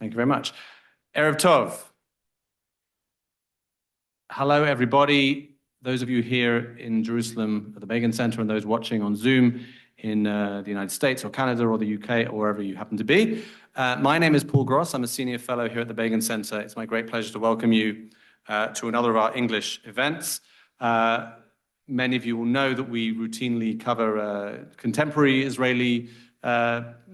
Thank you very much. Erev Tov. Hello, everybody. Those of you here in Jerusalem at the Begin Center and those watching on Zoom in the United States or Canada or the UK or wherever you happen to be. My name is Paul Gross. I'm a senior fellow here at the Begin Center. It's my great pleasure to welcome you to another of our English events. Many of you will know that we routinely cover contemporary Israeli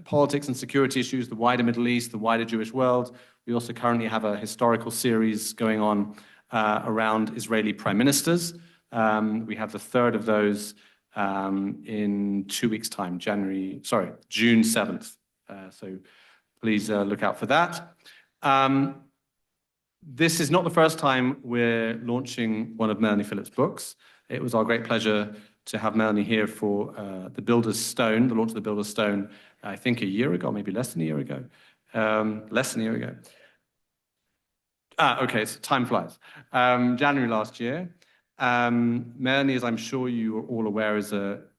politics and security issues, the wider Middle East, the wider Jewish world. We also currently have a historical series going on around Israeli prime ministers. We have the third of those in 2 weeks' time, June 7th. So please look out for that. This is not the first time we're launching one of Melanie Phillips' books. It was our great pleasure to have Melanie here for the Builder's Stone, the launch of the Builder's Stone, I think a year ago, maybe less than a year ago. Less than a year ago. Okay, so time flies. January last year. Melanie, as I'm sure you are all aware, is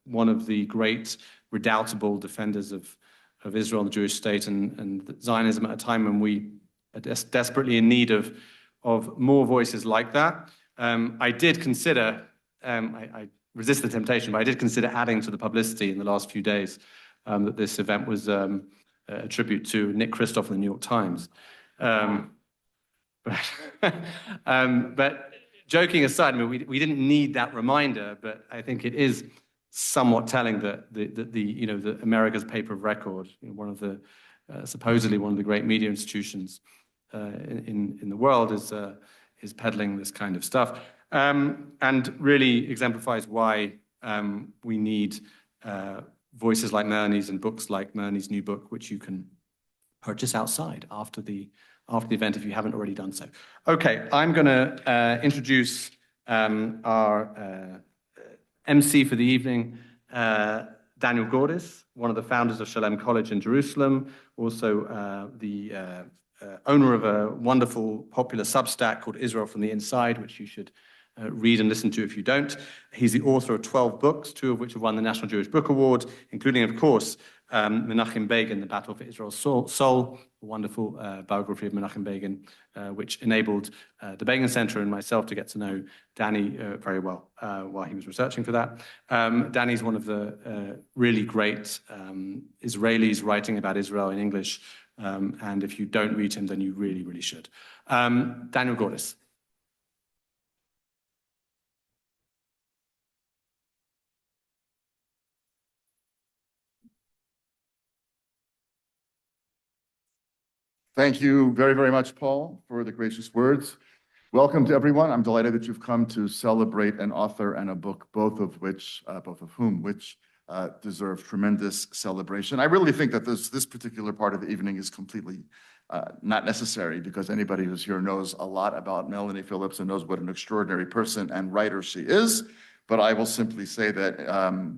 one of the great redoubtable defenders of Israel and the Jewish state and Zionism at a time when we are desperately in need of more voices like that. I did consider, I resist the temptation, but I did consider adding to the publicity in the last few days that this event was a tribute to Nick Kristof in the New York Times. But joking aside, I mean, we didn't need that reminder, but I think it is somewhat telling that the America's paper of record, one of the supposedly one of the great media institutions in the world, is peddling this kind of stuff, and really exemplifies why we need voices like Melanie's and books like Melanie's new book, which you can purchase outside after the event if you haven't already done so. Okay, I'm going to introduce our MC for the evening, Daniel Gordis, one of the founders of Shalem College in Jerusalem, also the owner of a wonderful popular Substack called Israel from the Inside, which you should read and listen to if you don't. He's the author of 12 books, 2 of which have won the National Jewish Book Award, including, of course, Menachem Begin, The Battle for Israel's Soul, a wonderful biography of Menachem Begin, which enabled the Begin Center and myself to get to know Danny very well while he was researching for that. Danny's one of the really great Israelis writing about Israel in English, and if you don't read him, then you really, really should. Daniel Gordis. Thank you very, very much, Paul, for the gracious words. Welcome to everyone. I'm delighted that you've come to celebrate an author and a book, both of whom deserve tremendous celebration. I really think that this particular part of the evening is completely not necessary, because anybody who's here knows a lot about Melanie Phillips and knows what an extraordinary person and writer she is. But I will simply say that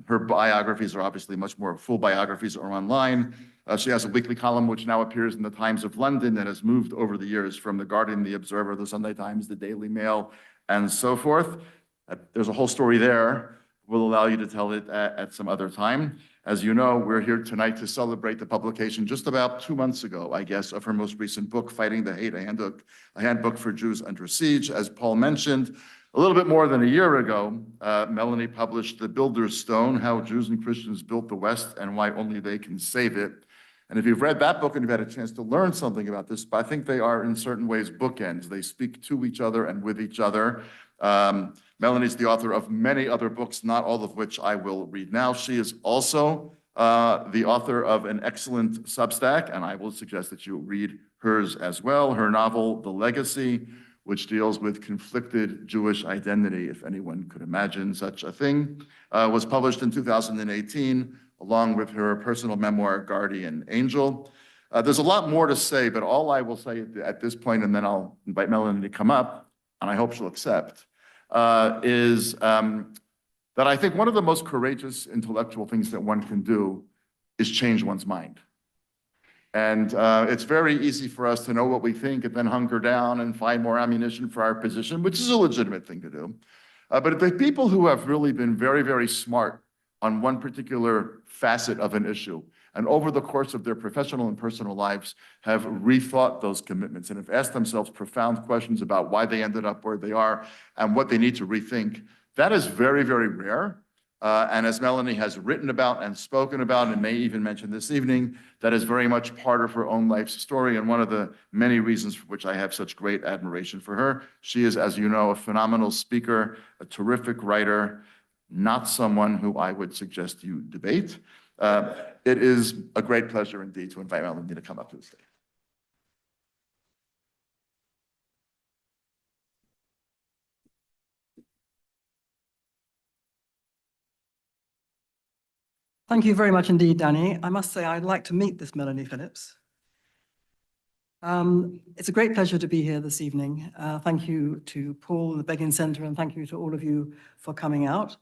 her biographies are obviously much more full biographies are online. She has a weekly column which now appears in the Times of London and has moved over the years from the Guardian, the Observer, the Sunday Times, the Daily Mail, and so forth. There's a whole story there. We'll allow you to tell it at some other time. As you know, we're here tonight to celebrate the publication just about 2 months ago, I guess, of her most recent book, Fighting the Hate, a handbook for Jews under siege. As Paul mentioned, a little bit more than a year ago, Melanie published The Builder's Stone, How Jews and Christians Built the West and Why Only They Can Save It. And if you've read that book and you've had a chance to learn something about this, I think they are in certain ways bookends. They speak to each other and with each other. Melanie's the author of many other books, not all of which I will read now. She is also the author of an excellent Substack, and I will suggest that you read hers as well. Her novel, The Legacy, which deals with conflicted Jewish identity, if anyone could imagine such a thing, was published in 2018, along with her personal memoir, Guardian Angel. There's a lot more to say, but all I will say at this point, and then I'll invite Melanie to come up, and I hope she'll accept, is that I think one of the most courageous intellectual things that one can do is change one's mind. And it's very easy for us to know what we think and then hunker down and find more ammunition for our position, which is a legitimate thing to do. But the people who have really been very, very smart on one particular facet of an issue and over the course of their professional and personal lives have rethought those commitments and have asked themselves profound questions about why they ended up where they are and what they need to rethink. That is very, very rare. And as Melanie has written about and spoken about, and may even mention this evening, that is very much part of her own life's story, and one of the many reasons for which I have such great admiration for her. She is, as you know, a phenomenal speaker, a terrific writer, not someone who I would suggest you debate. It is a great pleasure indeed to invite Melanie to come up to the stage. Thank you very much indeed, Danny. I must say I'd like to meet this Melanie Phillips. It's a great pleasure to be here this evening. Thank you to Paul, the Begin Centre, and thank you to all of you for coming out.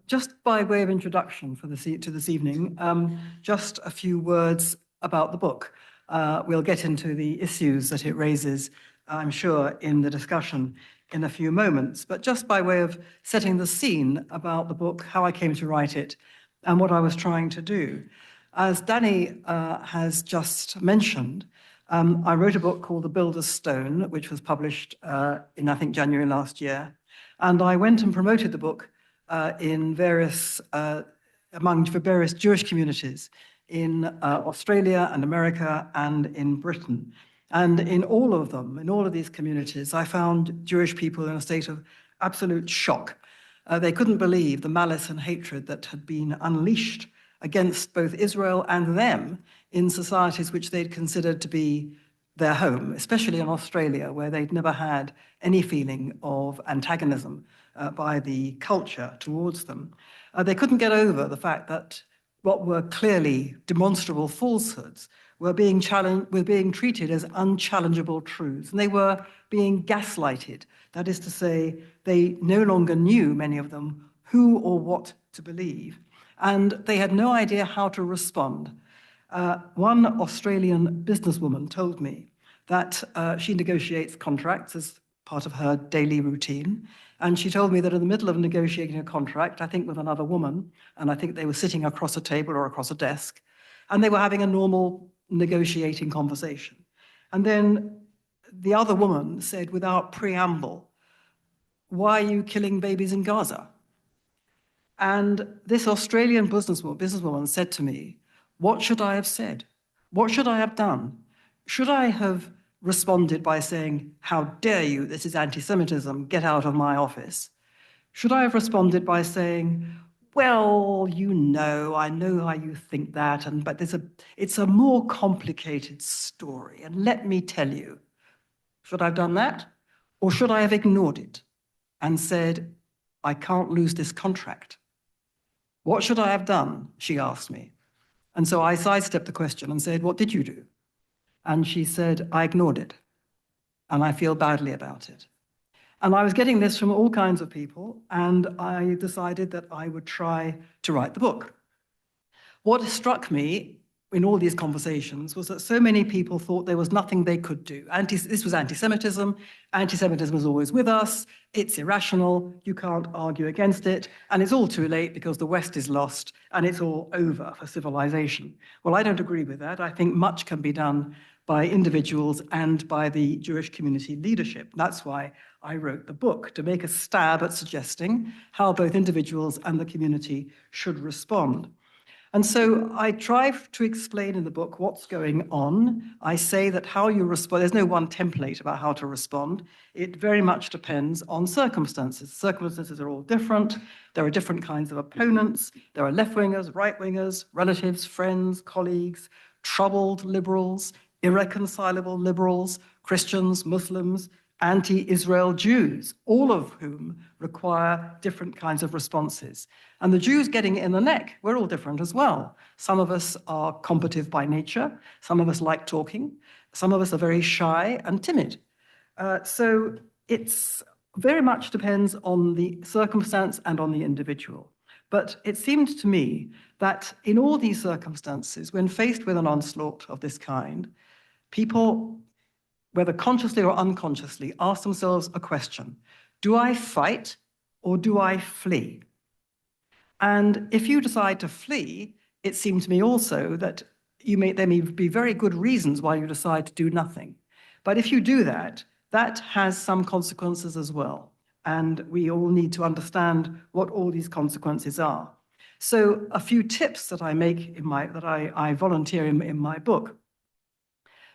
Just by way of introduction to this evening, just a few words about the book. We'll get into the issues that it raises, I'm sure, in the discussion in a few moments. But just by way of setting the scene about the book, how I came to write it, and what I was trying to do. As Danny has just mentioned, I wrote a book called The Builder's Stone, which was published in, I think, January last year. And I went and promoted the book in various Jewish communities in Australia and America and in Britain. And in all of them, in all of these communities, I found Jewish people in a state of absolute shock. They couldn't believe the malice and hatred that had been unleashed against both Israel and them in societies which they'd considered to be their home, especially in Australia, where they'd never had any feeling of antagonism by the culture towards them. They couldn't get over the fact that what were clearly demonstrable falsehoods were being treated as unchallengeable truths, and they were being gaslighted. That is to say, they no longer knew, many of them, who or what to believe, and they had no idea how to respond. One Australian businesswoman told me that she negotiates contracts as part of her daily routine, and she told me that in the middle of negotiating a contract, I think with another woman, and I think they were sitting across a table or across a desk, and they were having a normal negotiating conversation. And then the other woman said, without preamble, "Why are you killing babies in Gaza?" And this Australian businesswoman said to me, "What should I have said? What should I have done? Should I have responded by saying, 'How dare you, this is anti-Semitism, get out of my office'? Should I have responded by saying, 'Well, you know, I know how you think that, but it's a more complicated story, and let me tell you'? Should I have done that? Or should I have ignored it and said, 'I can't lose this contract'? What should I have done?" she asked me. And so I sidestepped the question and said, "What did you do?" And she said, "I ignored it, and I feel badly about it." And I was getting this from all kinds of people, and I decided that I would try to write the book. What struck me in all these conversations was that so many people thought there was nothing they could do. This was anti-Semitism. Anti-Semitism is always with us. It's irrational. You can't argue against it. And it's all too late because the West is lost and it's all over for civilization. Well, I don't agree with that. I think much can be done by individuals and by the Jewish community leadership. That's why I wrote the book, to make a stab at suggesting how both individuals and the community should respond. And so I try to explain in the book what's going on. I say that how you respond, there's no one template about how to respond. It very much depends on circumstances. Circumstances are all different. There are different kinds of opponents. There are left-wingers, right-wingers, relatives, friends, colleagues, troubled liberals, irreconcilable liberals, Christians, Muslims, anti-Israel Jews, all of whom require different kinds of responses. And the Jews getting it in the neck, we're all different as well. Some of us are combative by nature. Some of us like talking. Some of us are very shy and timid. So it's very much depends on the circumstance and on the individual. But it seemed to me that in all these circumstances, when faced with an onslaught of this kind, people, whether consciously or unconsciously, ask themselves a question: do I fight or do I flee? And if you decide to flee, it seemed to me also that there may be very good reasons why you decide to do nothing. But if you do that, that has some consequences as well. And we all need to understand what all these consequences are. So a few tips that I make I volunteer in my book,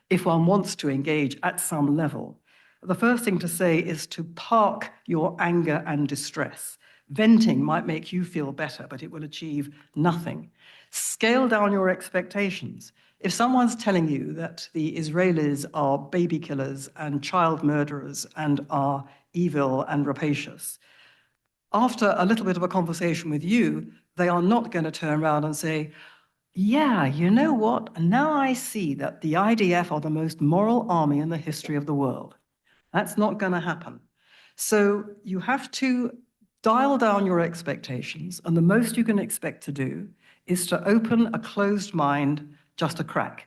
if one wants to engage at some level. The first thing to say is to park your anger and distress. Venting might make you feel better, but it will achieve nothing. Scale down your expectations. If someone's telling you that the Israelis are baby killers and child murderers and are evil and rapacious, after a little bit of a conversation with you, they are not going to turn around and say, yeah, you know what? Now I see that the IDF are the most moral army in the history of the world. That's not going to happen. So you have to dial down your expectations, and the most you can expect to do is to open a closed mind just a crack.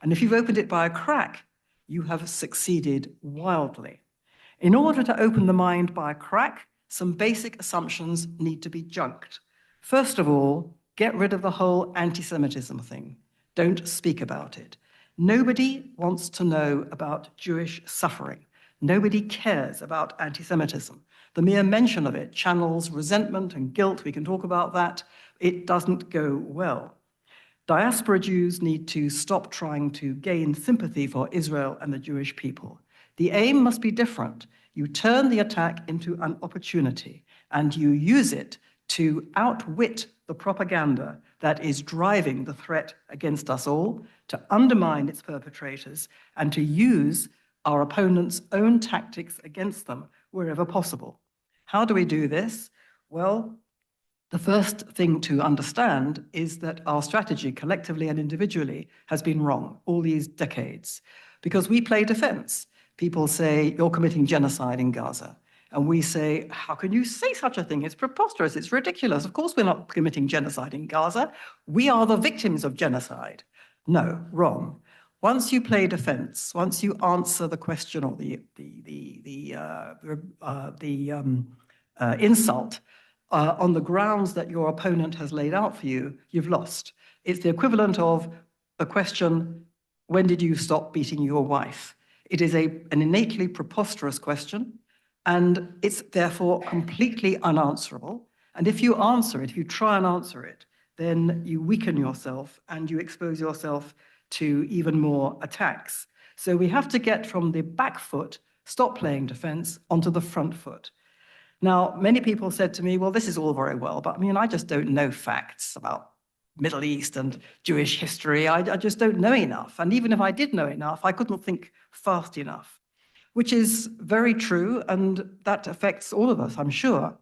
And if you've opened it by a crack, you have succeeded wildly. In order to open the mind by a crack, some basic assumptions need to be junked. First of all, get rid of the whole anti-Semitism thing. Don't speak about it. Nobody wants to know about Jewish suffering. Nobody cares about anti-Semitism. The mere mention of it channels resentment and guilt. We can talk about that. It doesn't go well. Diaspora Jews need to stop trying to gain sympathy for Israel and the Jewish people. The aim must be different. You turn the attack into an opportunity, and you use it to outwit the propaganda that is driving the threat against us all, to undermine its perpetrators, and to use our opponents' own tactics against them wherever possible. How do we do this? Well, the first thing to understand is that our strategy, collectively and individually, has been wrong all these decades, because we play defense. People say, you're committing genocide in Gaza. And we say, how can you say such a thing? It's preposterous, it's ridiculous. Of course we're not committing genocide in Gaza. We are the victims of genocide. No, wrong. Once you play defense, once you answer the question or the insult on the grounds that your opponent has laid out for you, you've lost. It's the equivalent of a question, when did you stop beating your wife? It is an innately preposterous question, and it's therefore completely unanswerable. And if you answer it, if you try and answer it, then you weaken yourself and you expose yourself to even more attacks. So we have to get from the back foot, stop playing defense, onto the front foot. Now, many people said to me, well, this is all very well, but I mean, I just don't know facts about Middle East and Jewish history. I just don't know enough. And even if I did know enough, I couldn't think fast enough, which is very true, and that affects all of us, I'm sure.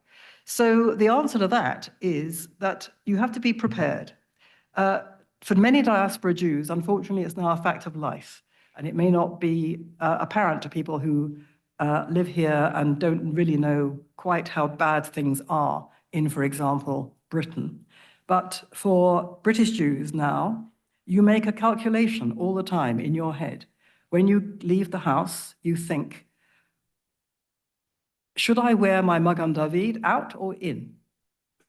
So the answer to that is that you have to be prepared. For many diaspora Jews, unfortunately, it's now a fact of life, and it may not be apparent to people who live here and don't really know quite how bad things are in, for example, Britain. But for British Jews now, you make a calculation all the time in your head. When you leave the house, you think, should I wear my Magan David out or in?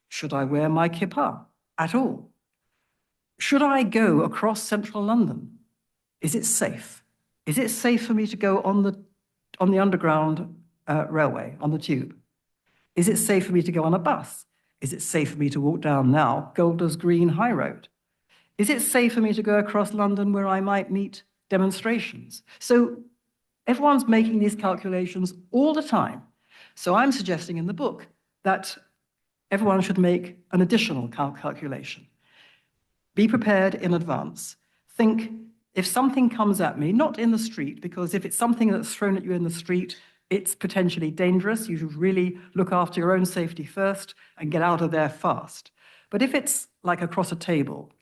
Should I wear my kippah at all? Should I go across central London? Is it safe? Is it safe for me to go on the underground railway, on the tube? Is it safe for me to go on a bus? Is it safe for me to walk down now Golders Green High Road? Is it safe for me to go across London where I might meet demonstrations? So everyone's making these calculations all the time. So I'm suggesting in the book that everyone should make an additional calculation. Be prepared in advance. Think, if something comes at me, not in the street, because if it's something that's thrown at you in the street, it's potentially dangerous. You should really look after your own safety first and get out of there fast. But if it's like across a table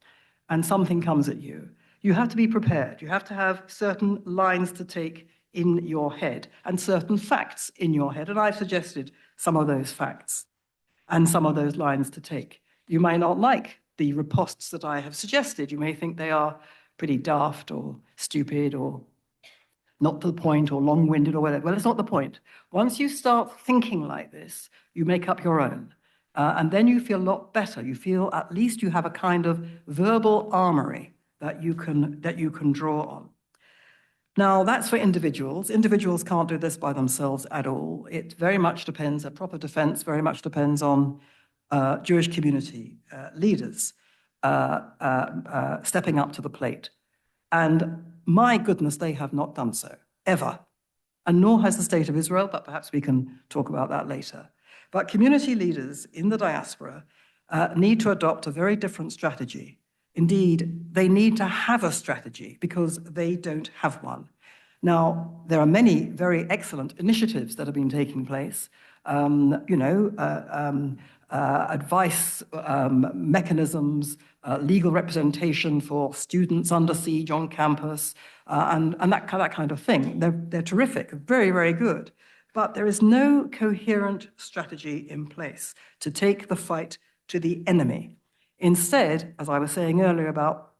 and something comes at you, you have to be prepared. You have to have certain lines to take in your head and certain facts in your head. And I've suggested some of those facts and some of those lines to take. You may not like the ripostes that I have suggested. You may think they are pretty daft or stupid or not to the point or long-winded or whatever. Well, it's not the point. Once you start thinking like this, you make up your own. And then you feel a lot better. You feel at least you have a kind of verbal armory that you can draw on. Now, that's for individuals. Individuals can't do this by themselves at all. It very much depends, a proper defense very much depends on Jewish community leaders stepping up to the plate. And my goodness, they have not done so, ever. And nor has the state of Israel, but perhaps we can talk about that later. But community leaders in the diaspora need to adopt a very different strategy. Indeed, they need to have a strategy because they don't have one. Now, there are many very excellent initiatives that have been taking place. Advice mechanisms, legal representation for students under siege on campus, and that kind of thing. They're terrific, very, very good. But there is no coherent strategy in place to take the fight to the enemy. Instead, as I was saying earlier about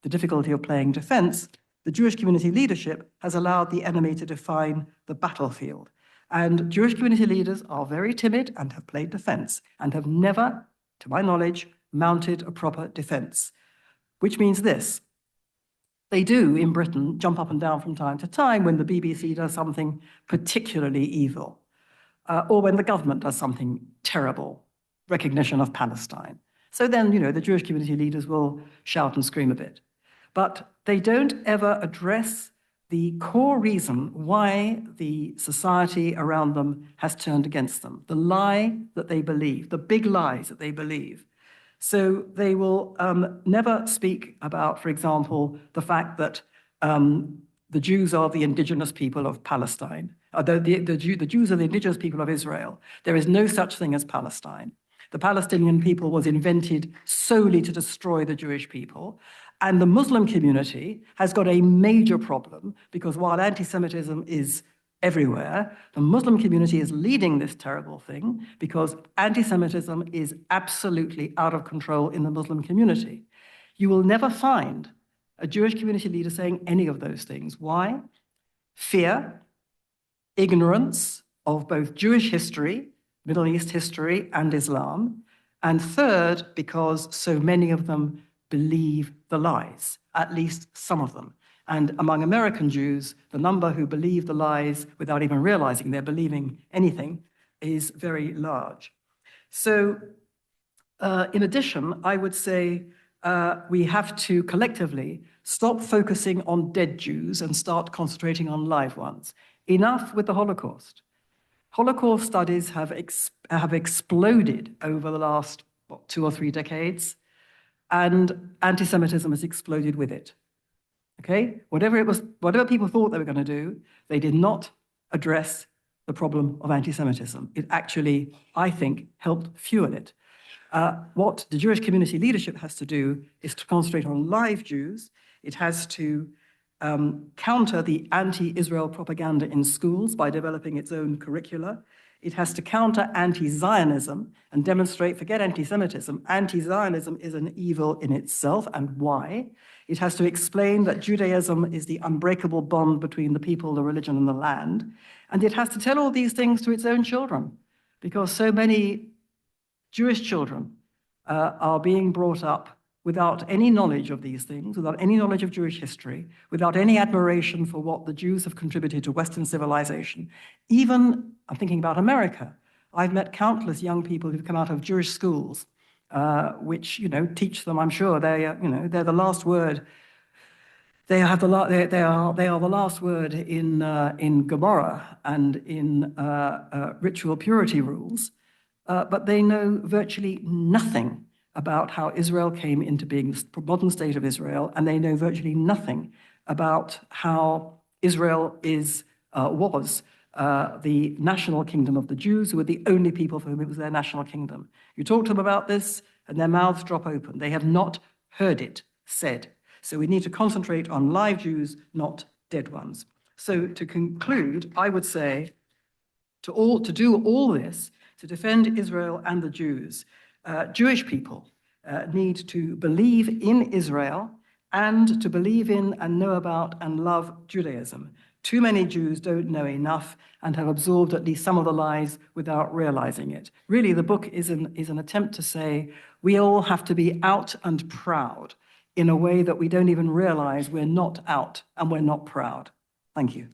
the difficulty of playing defense, the Jewish community leadership has allowed the enemy to define the battlefield. And Jewish community leaders are very timid and have played defense and have never, to my knowledge, mounted a proper defense. Which means this: they do, in Britain, jump up and down from time to time when the BBC does something particularly evil, or when the government does something terrible, recognition of Palestine. So then, the Jewish community leaders will shout and scream a bit. But they don't ever address the core reason why the society around them has turned against them, the lie that they believe, the big lies that they believe. So they will never speak about, for example, the fact that the Jews are the indigenous people of Palestine. The Jews are the indigenous people of Israel. There is no such thing as Palestine. The Palestinian people was invented solely to destroy the Jewish people. And the Muslim community has got a major problem because while anti-Semitism is everywhere, the Muslim community is leading this terrible thing because anti-Semitism is absolutely out of control in the Muslim community. You will never find a Jewish community leader saying any of those things. Why? Fear, ignorance of both Jewish history, Middle East history, and Islam. And third, because so many of them believe the lies, at least some of them. And among American Jews, the number who believe the lies without even realizing they're believing anything is very large. So in addition, I would say we have to collectively stop focusing on dead Jews and start concentrating on live ones. Enough with the Holocaust. Holocaust studies have exploded over the last 2 or 3 decades, and anti-Semitism has exploded with it. Okay? Whatever people thought they were going to do, they did not address the problem of anti-Semitism. It actually, I think, helped fuel it. What the Jewish community leadership has to do is to concentrate on live Jews. It has to counter the anti-Israel propaganda in schools by developing its own curricula. It has to counter anti-Zionism and demonstrate, forget anti-Semitism, anti-Zionism is an evil in itself and why. It has to explain that Judaism is the unbreakable bond between the people, the religion, and the land. And it has to tell all these things to its own children because so many Jewish children are being brought up without any knowledge of these things, without any knowledge of Jewish history, without any admiration for what the Jews have contributed to Western civilization. Even, I'm thinking about America, I've met countless young people who've come out of Jewish schools, which, teach them, I'm sure, they're the last word. They are the last word in Gomorrah and in ritual purity rules, but they know virtually nothing about how Israel came into being, the modern state of Israel, and they know virtually nothing about how Israel was the national kingdom of the Jews, who were the only people for whom it was their national kingdom. You talk to them about this, and their mouths drop open. They have not heard it said. So we need to concentrate on live Jews, not dead ones. So to conclude, I would say to do all this, to defend Israel and the Jews, Jewish people need to believe in Israel and to believe in and know about and love Judaism. Too many Jews don't know enough and have absorbed at least some of the lies without realizing it. Really, the book is an attempt to say we all have to be out and proud in a way that we don't even realize we're not out and we're not proud. Thank you.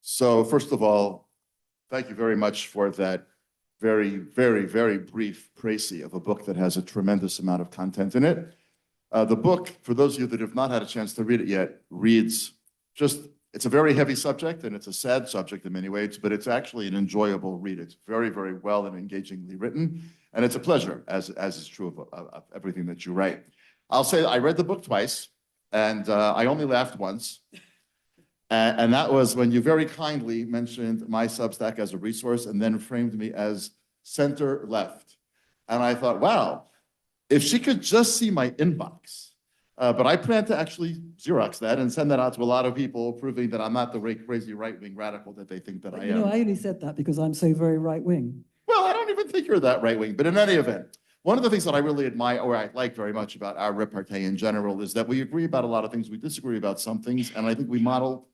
So first of all, thank you very much for that very, very, very brief précis of a book that has a tremendous amount of content in it. The book, for those of you that have not had a chance to read it yet, reads it's a very heavy subject and it's a sad subject in many ways, but it's actually an enjoyable read. It's very, very well and engagingly written. And it's a pleasure, as is true of everything that you write. I'll say I read the book twice and I only laughed once. And that was when you very kindly mentioned my Substack as a resource and then framed me as center left. And I thought, wow, if she could just see my inbox. But I plan to actually Xerox that and send that out to a lot of people, proving that I'm not the crazy right-wing radical that they think that I am. You know, I only said that because I'm so very right-wing. Well, I don't even think you're that right-wing. But in any event, one of the things that I really admire, or I like very much about our repartee in general, is that we agree about a lot of things, we disagree about some things, and I think we model,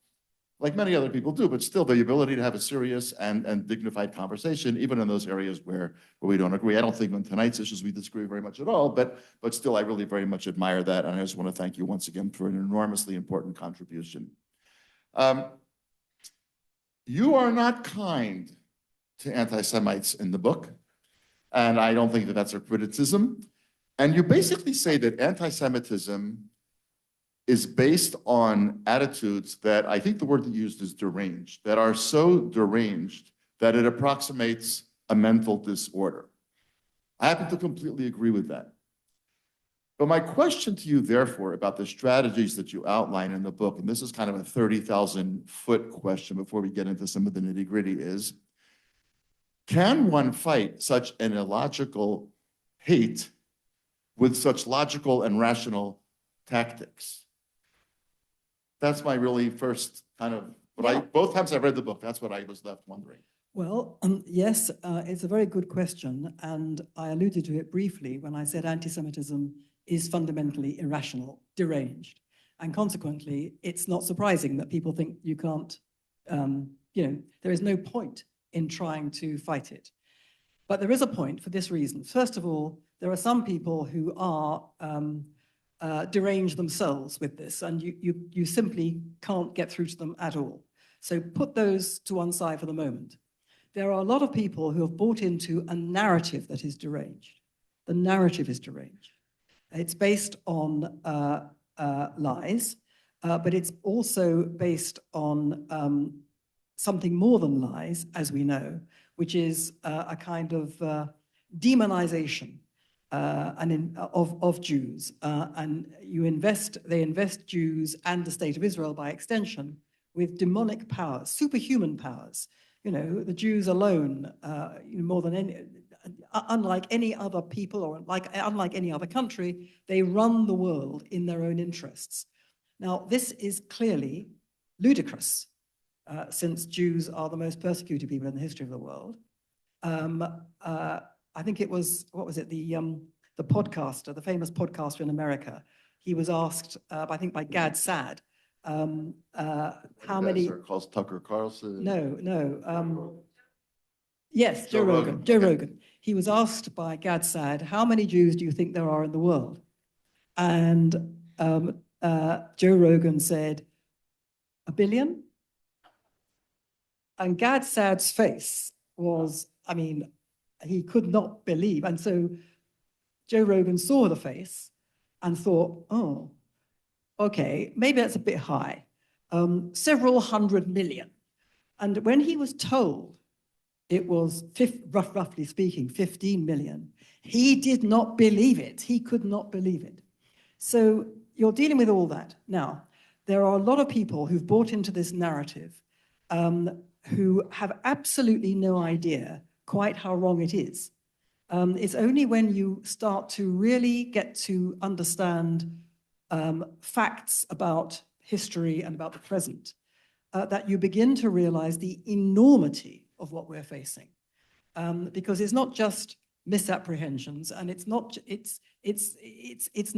like many other people do, but still the ability to have a serious and dignified conversation, even in those areas where we don't agree. I don't think on tonight's issues we disagree very much at all, but still I really very much admire that. And I just want to thank you once again for an enormously important contribution. You are not kind to anti-Semites in the book, and I don't think that that's a criticism. And you basically say that anti-Semitism is based on attitudes that I think the word that you used is deranged, that are so deranged that it approximates a mental disorder. I happen to completely agree with that. But my question to you, therefore, about the strategies that you outline in the book, and this is kind of a 30,000-foot question before we get into some of the nitty-gritty, is, can one fight such an illogical hate with such logical and rational tactics? That's my really first kind of, both times I read the book, that's what I was left wondering. Well, yes, it's a very good question. And I alluded to it briefly when I said anti-Semitism is fundamentally irrational, deranged. And consequently, it's not surprising that people think you can't, there is no point in trying to fight it. But there is a point for this reason. First of all, there are some people who are deranged themselves with this, and you simply can't get through to them at all. So put those to one side for the moment. There are a lot of people who have bought into a narrative that is deranged. The narrative is deranged. It's based on lies, but it's also based on something more than lies, as we know, which is a kind of demonization of Jews, and they invest Jews and the state of Israel by extension with demonic powers, superhuman powers. You know, the Jews alone, more than any, unlike any other people or unlike any other country, they run the world in their own interests. Now, this is clearly ludicrous, since Jews are the most persecuted people in the history of the world. I think it was, what was it, the podcaster, the famous podcaster in America. He was asked, I think by Gad Saad, how many... Calls Tucker Carlson? No. Yes, Joe Rogan. Joe Rogan. He was asked by Gad Saad, how many Jews do you think there are in the world? And Joe Rogan said, 1 billion? And Gad Saad's face was, I mean, he could not believe. And so Joe Rogan saw the face and thought, oh, okay, maybe that's a bit high. Several 100 million. And when he was told it was, roughly speaking, 15 million, he did not believe it. He could not believe it. So you're dealing with all that. Now, there are a lot of people who've bought into this narrative who have absolutely no idea quite how wrong it is. It's only when you start to really get to understand facts about history and about the present that you begin to realize the enormity of what we're facing. Because it's not just misapprehensions, and it's not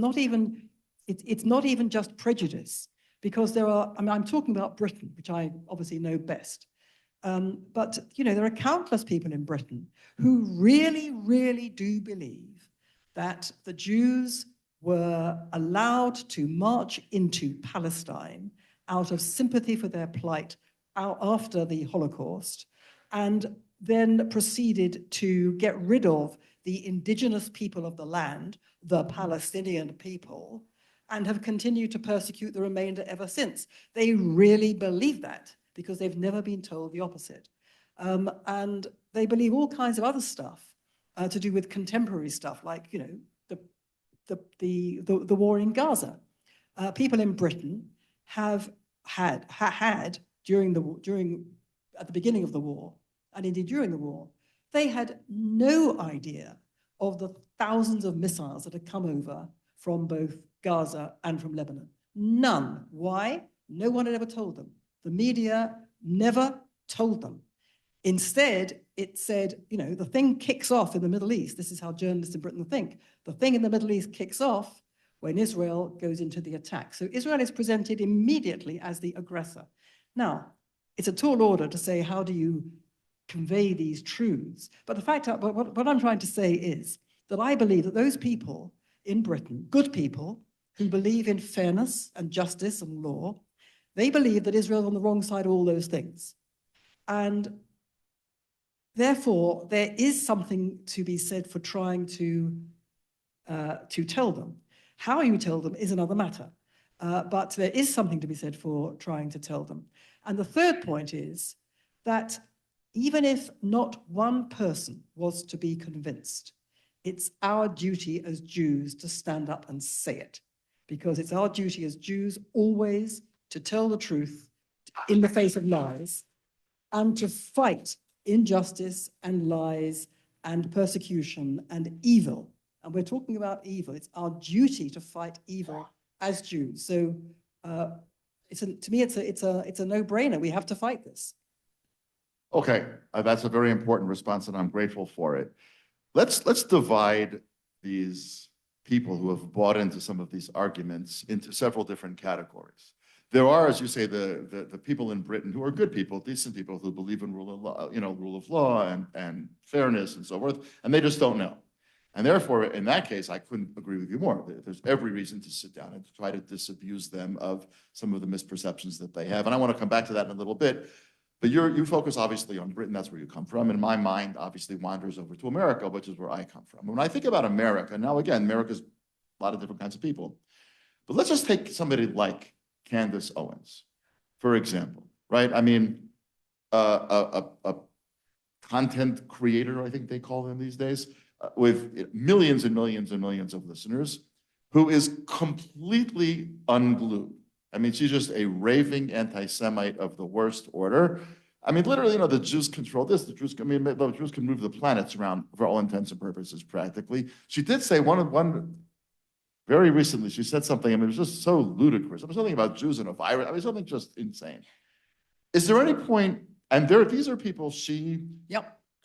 even just prejudice, because there are, I mean, I'm talking about Britain, which I obviously know best. But, you know, there are countless people in Britain who really, really do believe that the Jews were allowed to march into Palestine out of sympathy for their plight after the Holocaust, and then proceeded to get rid of the indigenous people of the land, the Palestinian people, and have continued to persecute the remainder ever since. They really believe that, because they've never been told the opposite. And they believe all kinds of other stuff to do with contemporary stuff, like, you know, the war in Gaza. People in Britain have had at the beginning of the war, and indeed during the war, they had no idea of the thousands of missiles that had come over from both Gaza and from Lebanon. None. Why? No one had ever told them. The media never told them. Instead, it said, you know, the thing kicks off in the Middle East. This is how journalists in Britain think. The thing in the Middle East kicks off when Israel goes into the attack. So Israel is presented immediately as the aggressor. Now, it's a tall order to say, how do you convey these truths? But the fact, what I'm trying to say is that I believe that those people in Britain, good people who believe in fairness and justice and law, they believe that Israel's on the wrong side of all those things. And therefore, there is something to be said for trying to tell them. How you tell them is another matter. But there is something to be said for trying to tell them. And the third point is that even if not one person was to be convinced, it's our duty as Jews to stand up and say it, because it's our duty as Jews always to tell the truth in the face of lies and to fight injustice and lies and persecution and evil. And we're talking about evil. It's our duty to fight evil as Jews. So to me, it's a no-brainer. We have to fight this. Okay, that's a very important response, and I'm grateful for it. Let's divide these people who have bought into some of these arguments into several different categories. There are, as you say, the people in Britain who are good people, decent people who believe in rule of law, rule of law and fairness and so forth, and they just don't know. And therefore, in that case, I couldn't agree with you more. There's every reason to sit down and to try to disabuse them of some of the misperceptions that they have. And I want to come back to that in a little bit. But you focus obviously on Britain, that's where you come from. And my mind obviously wanders over to America, which is where I come from. When I think about America, now again, America's a lot of different kinds of people. But let's just take somebody like Candace Owens, for example, right? I mean, a content creator, I think they call them these days, with millions and millions and millions of listeners, who is completely unglued. I mean, she's just a raving anti-Semite of the worst order. I mean, literally, the Jews control this. The Jews can move the planets around for all intents and purposes, practically. She did say very recently, she said something, I mean, it was just so ludicrous. It was something about Jews and a virus. I mean, something just insane. Is there any point, and these are people,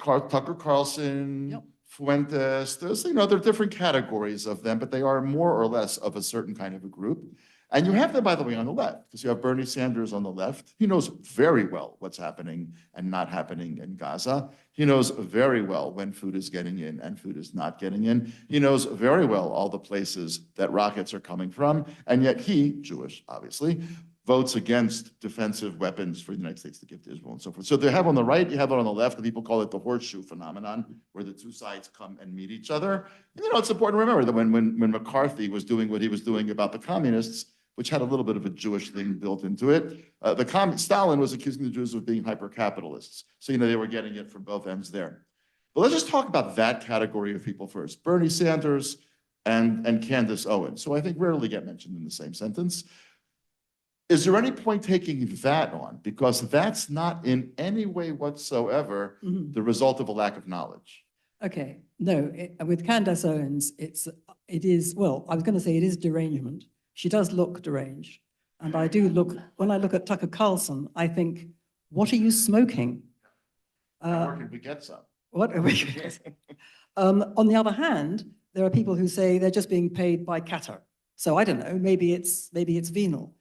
Tucker Carlson, Fuentes, there's, there are different categories of them, but they are more or less of a certain kind of a group. And you have them, by the way, on the left, because you have Bernie Sanders on the left. He knows very well what's happening and not happening in Gaza. He knows very well when food is getting in and food is not getting in. He knows very well all the places that rockets are coming from. And yet he, Jewish, obviously, votes against defensive weapons for the United States to give to Israel and so forth. So they have on the right, you have it on the left, and people call it the horseshoe phenomenon, where the two sides come and meet each other. And, it's important to remember that when McCarthy was doing what he was doing about the communists, which had a little bit of a Jewish thing built into it. Stalin was accusing the Jews of being hyper-capitalists. So, they were getting it from both ends there. But let's just talk about that category of people first. Bernie Sanders and Candace Owens, who I think rarely get mentioned in the same sentence. Is there any point taking that on? Because that's not in any way whatsoever the result of a lack of knowledge. Okay, no, with Candace Owens, it is, well, I was going to say it is derangement. She does look deranged. And I do look, when I look at Tucker Carlson, I think, what are you smoking? Where can we get some? What are we on the other hand, there are people who say they're just being paid by Qatar. So I don't know, maybe it's venal.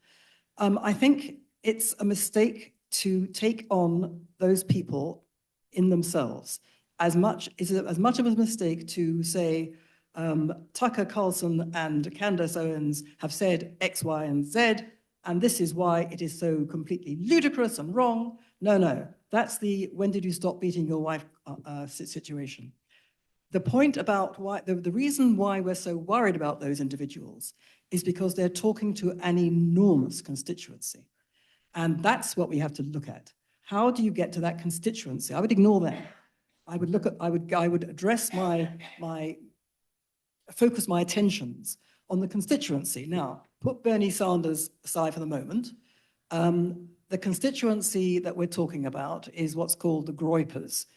I think it's a mistake to take on those people in themselves. As much of a mistake to say Tucker Carlson and Candace Owens have said X, Y, and Z, and this is why it is so completely ludicrous and wrong. No, that's the when did you stop beating your wife situation. The point about why, the reason why we're so worried about those individuals is because they're talking to an enormous constituency. And that's what we have to look at. How do you get to that constituency? I would ignore that. I would address focus my attentions on the constituency. Now, put Bernie Sanders aside for the moment. The constituency that we're talking about is what's called the Groypers,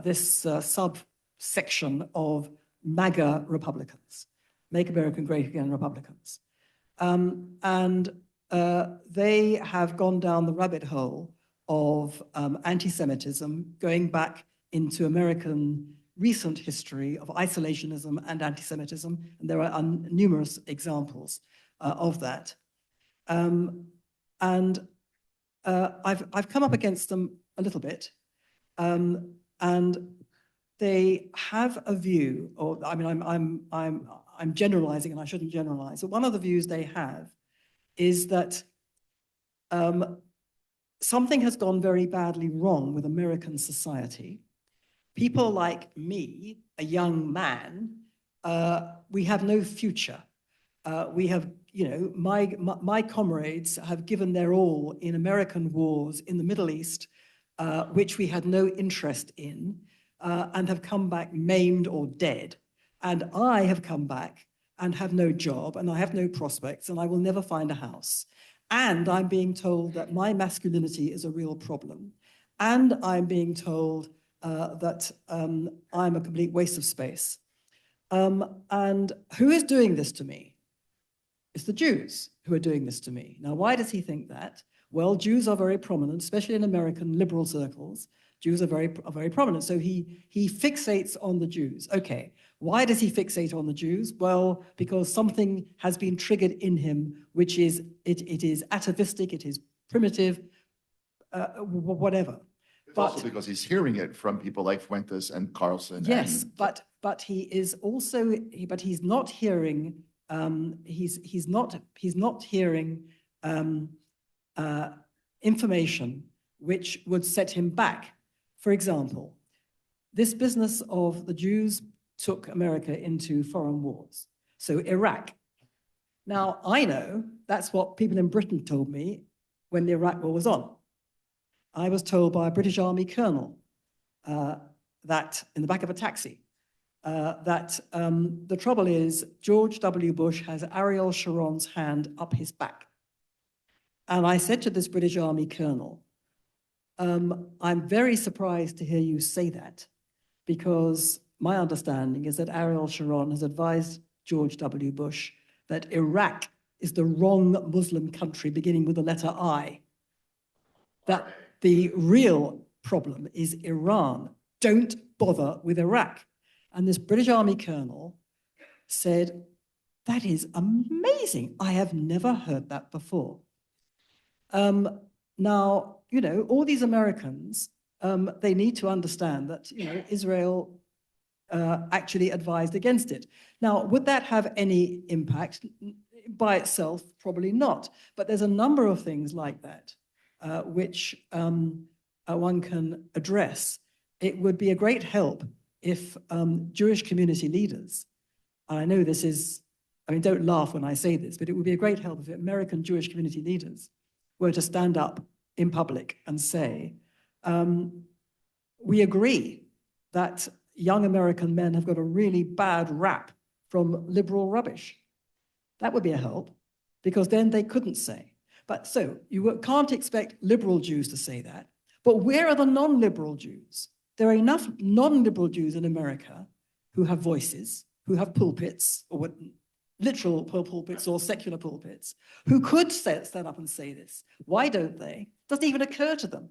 this subsection of MAGA Republicans, Make America Great Again Republicans. They have gone down the rabbit hole of anti-Semitism, going back into American recent history of isolationism and anti-Semitism, and there are numerous examples of that. I've come up against them a little bit, and they have a view, or I mean, I'm generalizing, and I shouldn't generalize. So one of the views they have is that something has gone very badly wrong with American society. People like me, a young man, we have no future. We have, you know, my comrades have given their all in American wars in the Middle East, which we had no interest in, and have come back maimed or dead. And I have come back and have no job, and I have no prospects, and I will never find a house. And I'm being told that my masculinity is a real problem. And I'm being told that I'm a complete waste of space. And who is doing this to me? It's the Jews who are doing this to me. Now, why does he think that? Well, Jews are very prominent, especially in American liberal circles. Jews are very prominent. So he fixates on the Jews. Okay, why does he fixate on the Jews? Well, because something has been triggered in him, which is, it is atavistic, it is primitive, whatever. It's also because he's hearing it from people like Fuentes and Carlson. Yes, but he is also, but he's not hearing, he's not hearing information which would set him back. For example, this business of the Jews took America into foreign wars. So Iraq. Now, I know that's what people in Britain told me when the Iraq war was on. I was told by a British Army colonel that in the back of a taxi, that the trouble is George W. Bush has Ariel Sharon's hand up his back. And I said to this British Army colonel, I'm very surprised to hear you say that, because my understanding is that Ariel Sharon has advised George W. Bush that Iraq is the wrong Muslim country beginning with the letter I. That the real problem is Iran. Don't bother with Iraq. And this British Army colonel said, that is amazing. I have never heard that before. Now, you know, all these Americans, they need to understand that, you know, Israel actually advised against it. Now, would that have any impact? By itself, probably not. But there's a number of things like that which one can address. It would be a great help if Jewish community leaders, and I know this is, I mean, don't laugh when I say this, but it would be a great help if American Jewish community leaders were to stand up in public and say, we agree that young American men have got a really bad rap from liberal rubbish. That would be a help, because then they couldn't say. But so you can't expect liberal Jews to say that. But where are the non-liberal Jews? There are enough non-liberal Jews in America who have voices, who have pulpits, or what, literal pulpits or secular pulpits, who could stand up and say this. Why don't they? Doesn't even occur to them.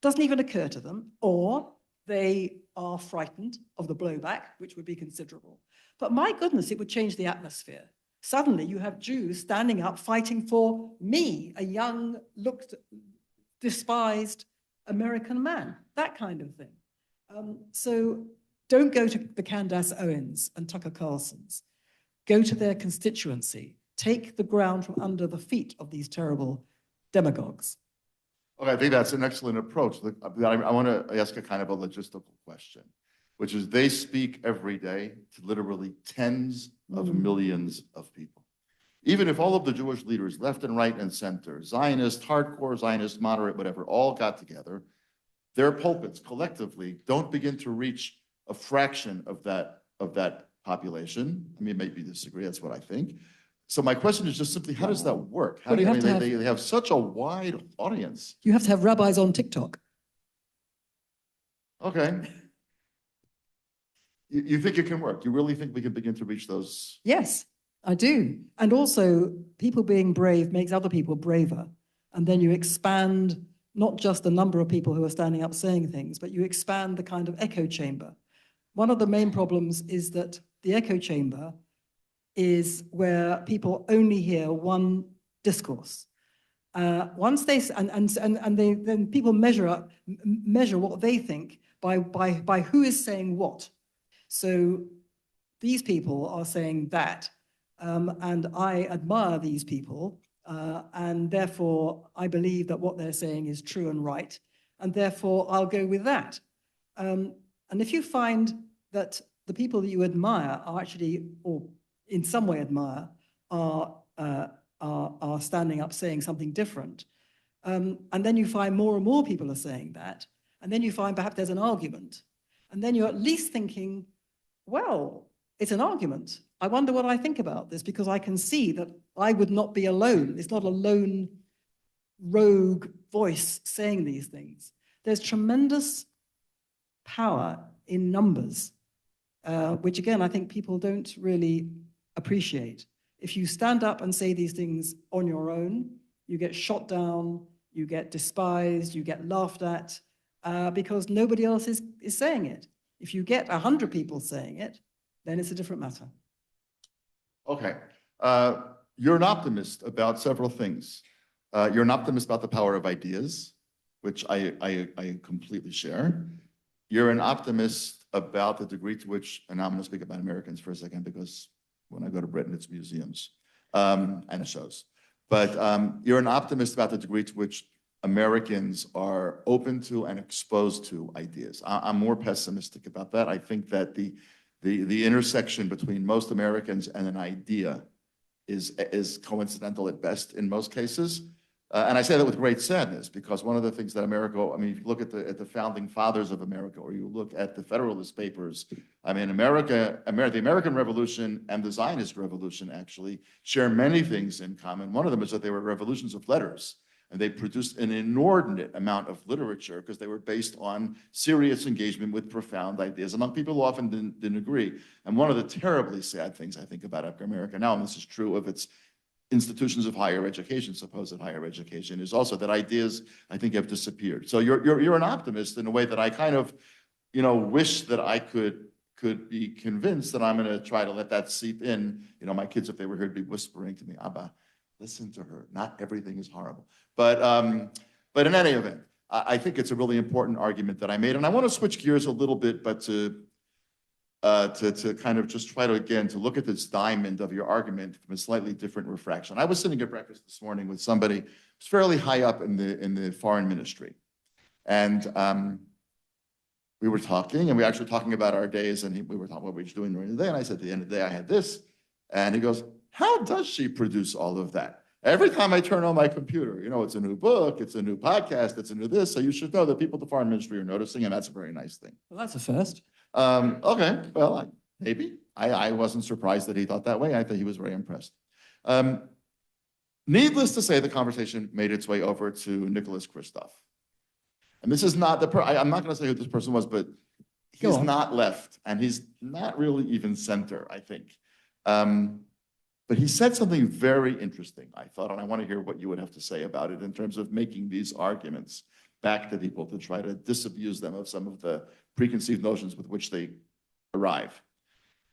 Doesn't even occur to them, or they are frightened of the blowback, which would be considerable. But my goodness, it would change the atmosphere. Suddenly you have Jews standing up fighting for me, a young, despised American man, that kind of thing. So don't go to the Candace Owens and Tucker Carlsons. Go to their constituency. Take the ground from under the feet of these terrible demagogues. Okay, I think that's an excellent approach. I want to ask a kind of a logistical question, which is they speak every day to literally tens of millions of people. Even if all of the Jewish leaders, left and right and center, Zionist, hardcore Zionist, moderate, whatever, all got together, their pulpits collectively don't begin to reach a fraction of that population. I mean, maybe disagree, that's what I think. So my question is just simply, how does that work? How Well, they have such a wide audience. You have to have rabbis on TikTok. Okay. You think it can work? You really think we can begin to reach those? Yes, I do. And also, people being brave makes other people braver. And then you expand not just the number of people who are standing up saying things, but you expand the kind of echo chamber. One of the main problems is that the echo chamber is where people only hear one discourse. Once they then people measure what they think by who is saying what. So these people are saying that, and I admire these people, and therefore I believe that what they're saying is true and right, and therefore I'll go with that. And if you find that the people that you admire are actually, or in some way admire, are standing up saying something different, and then you find more and more people are saying that, and then you find perhaps there's an argument, and then you're at least thinking, well, it's an argument. I wonder what I think about this, because I can see that I would not be alone. It's not a lone rogue voice saying these things. There's tremendous power in numbers, which again, I think people don't really appreciate. If you stand up and say these things on your own, you get shot down, you get despised, you get laughed at, because nobody else is saying it. If you get 100 people saying it, then it's a different matter. Okay. You're an optimist about several things. You're an optimist about the power of ideas, which I completely share. You're an optimist about the degree to which, and I'm going to speak about Americans for a second, because when I go to Britain, it's museums and shows. But you're an optimist about the degree to which Americans are open to and exposed to ideas. I'm more pessimistic about that. I think that the intersection between most Americans and an idea is coincidental at best in most cases. And I say that with great sadness, because one of the things that America, I mean, if you look at the founding fathers of America, or you look at the Federalist Papers, I mean, the American Revolution and the Zionist Revolution actually share many things in common. One of them is that they were revolutions of letters, and they produced an inordinate amount of literature because they were based on serious engagement with profound ideas among people who often didn't agree. And one of the terribly sad things I think about African America now, and this is true of its institutions of higher education, supposed higher education, is also that ideas, I think, have disappeared. So you're an optimist in a way that I kind of, wish that I could be convinced that I'm going to try to let that seep in. My kids, if they were here, would be whispering to me, Abba, listen to her. Not everything is horrible. But in any event, I think it's a really important argument that I made. And I want to switch gears a little bit, but to kind of just try to, again, to look at this diamond of your argument from a slightly different refraction. I was sitting at breakfast this morning with somebody who's fairly high up in the foreign ministry. And we were talking, and we were actually talking about our days, and we were talking about what we were doing during the day. And I said, at the end of the day, I had this. And he goes, how does she produce all of that? Every time I turn on my computer, it's a new book, it's a new podcast, it's a new this. So you should know that people at the foreign ministry are noticing, and that's a very nice thing. Well, that's a first. Okay, well, maybe. I wasn't surprised that he thought that way. I thought he was very impressed. Needless to say, the conversation made its way over to Nicholas Kristof. and this is not I'm not going to say who this person was, but Go he's on. not left, and he's not really even center, I think. But he said something very interesting, I thought, and I want to hear what you would have to say about it in terms of making these arguments back to people to try to disabuse them of some of the preconceived notions with which they arrive.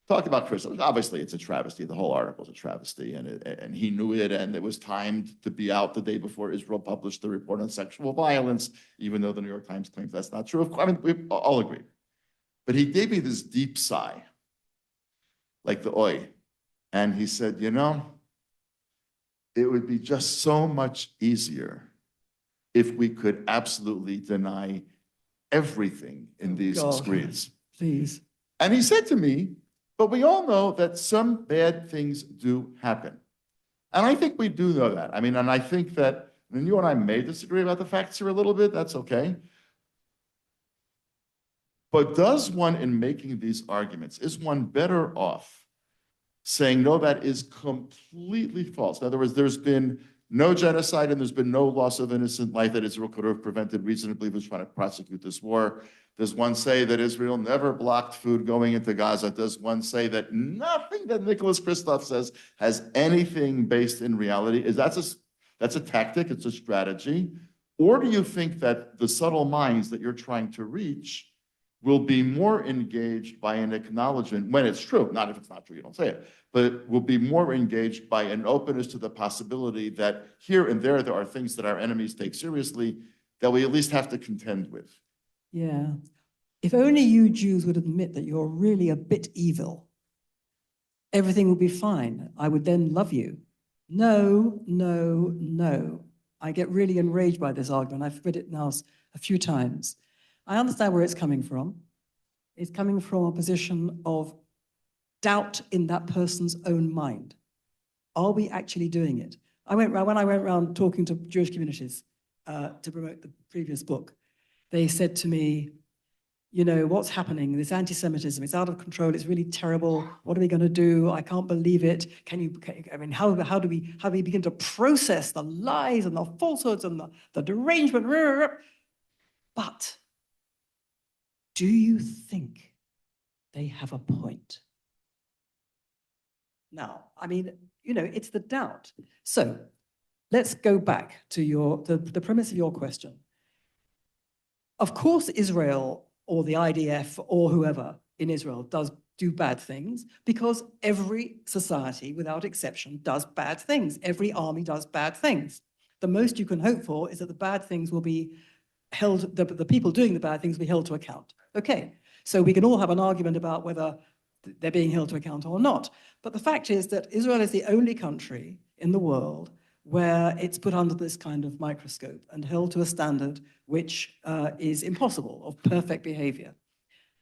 Talk about Christopher. Obviously, it's a travesty. The whole article is a travesty, and he knew it, and it was timed to be out the day before Israel published the report on sexual violence, even though the New York Times claims that's not true. Of course, I mean, we all agree. But he gave me this deep sigh, like the oi, and he said, you know, it would be just so much easier if we could absolutely deny everything in these God. screeds. Please. And he said to me, but we all know that some bad things do happen. And I think we do know that. I mean, and I think that, and you and I may disagree about the facts here a little bit, that's okay. But does one, in making these arguments, is one better off saying, no, that is completely false? In other words, there's been no genocide and there's been no loss of innocent life that Israel could have prevented reasonably if it was trying to prosecute this war. Does one say that Israel never blocked food going into Gaza? Does one say that nothing that Nicholas Kristof says has anything based in reality? That's a tactic, it's a strategy? Or do you think that the subtle minds that you're trying to reach will be more engaged by an acknowledgement, when it's true, not if it's not true, you don't say it, but will be more engaged by an openness to the possibility that here and there are things that our enemies take seriously that we at least have to contend with? Yeah. If only you Jews would admit that you're really a bit evil, everything would be fine. I would then love you. No, no, no. I get really enraged by this argument. I've read it now a few times. I understand where it's coming from. It's coming from a position of doubt in that person's own mind. Are we actually doing it? When I went around talking to Jewish communities to promote the previous book, they said to me, you know, what's happening? This anti-Semitism, it's out of control. It's really terrible. What are we going to do? I can't believe it. How do we begin to process the lies and the falsehoods and the derangement? But do you think they have a point? Now, I mean, you know, it's the doubt. So let's go back to the premise of your question. Of course, Israel or the IDF or whoever in Israel does do bad things, because every society, without exception, does bad things. Every army does bad things. The most you can hope for is that the bad things will be held, the people doing the bad things will be held to account. Okay, so we can all have an argument about whether they're being held to account or not. But the fact is that Israel is the only country in the world where it's put under this kind of microscope and held to a standard which is impossible, of perfect behavior.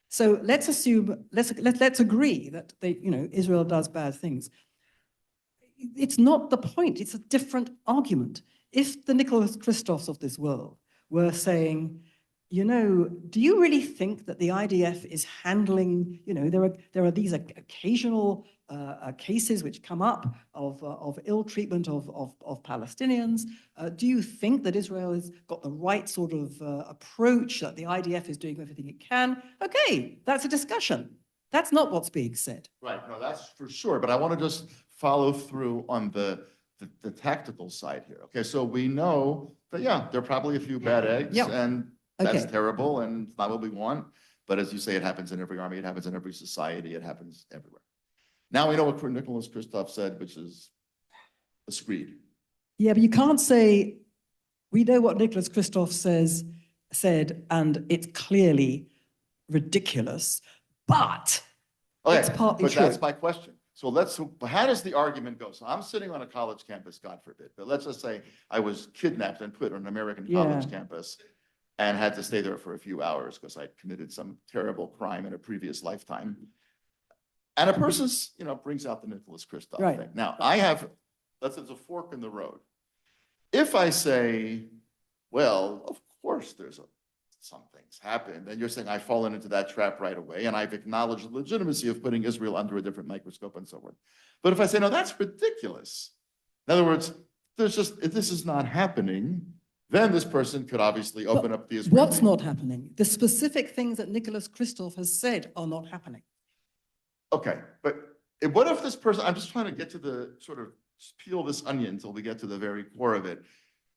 So let's assume, let's agree that Israel does bad things. It's not the point, it's a different argument. If the Nicholas Kristofs of this world were saying, you know, do you really think that the IDF is handling, you know, there are these occasional cases which come up of ill treatment of Palestinians? Do you think that Israel has got the right sort of approach, that the IDF is doing everything it can? Okay, that's a discussion. That's not what's being said. Right, no, that's for sure. But I want to just follow through on the tactical side here. Okay, so we know that, yeah, there are probably a few bad eggs, Yep. and that's Okay. terrible, and it's not what we want. But as you say, it happens in every army, it happens in every society, it happens everywhere. Now we know what Nicholas Kristof said, which is a screed. Yeah, but you can't say, we know what Nicholas Kristof said, and it's clearly ridiculous, but Okay, it's partly but true. that's my question. So how does the argument go? So I'm sitting on a college campus, God forbid, but let's just say I was kidnapped and put on an American college campus and had to stay there for a few hours because I'd committed some terrible crime in a previous lifetime. And a person, brings out the Nicholas Kristof thing. Now, there's a fork in the road. If I say, well, of course some things happen, then you're saying I've fallen into that trap right away, and I've acknowledged the legitimacy of putting Israel under a different microscope and so forth. But if I say, no, that's ridiculous. In other words, this is not happening, then this person could obviously open up the Israeli. What's not happening? The specific things that Nicholas Kristof has said are not happening. Okay, but what if this person, I'm just trying to get to the sort of peel this onion until we get to the very core of it.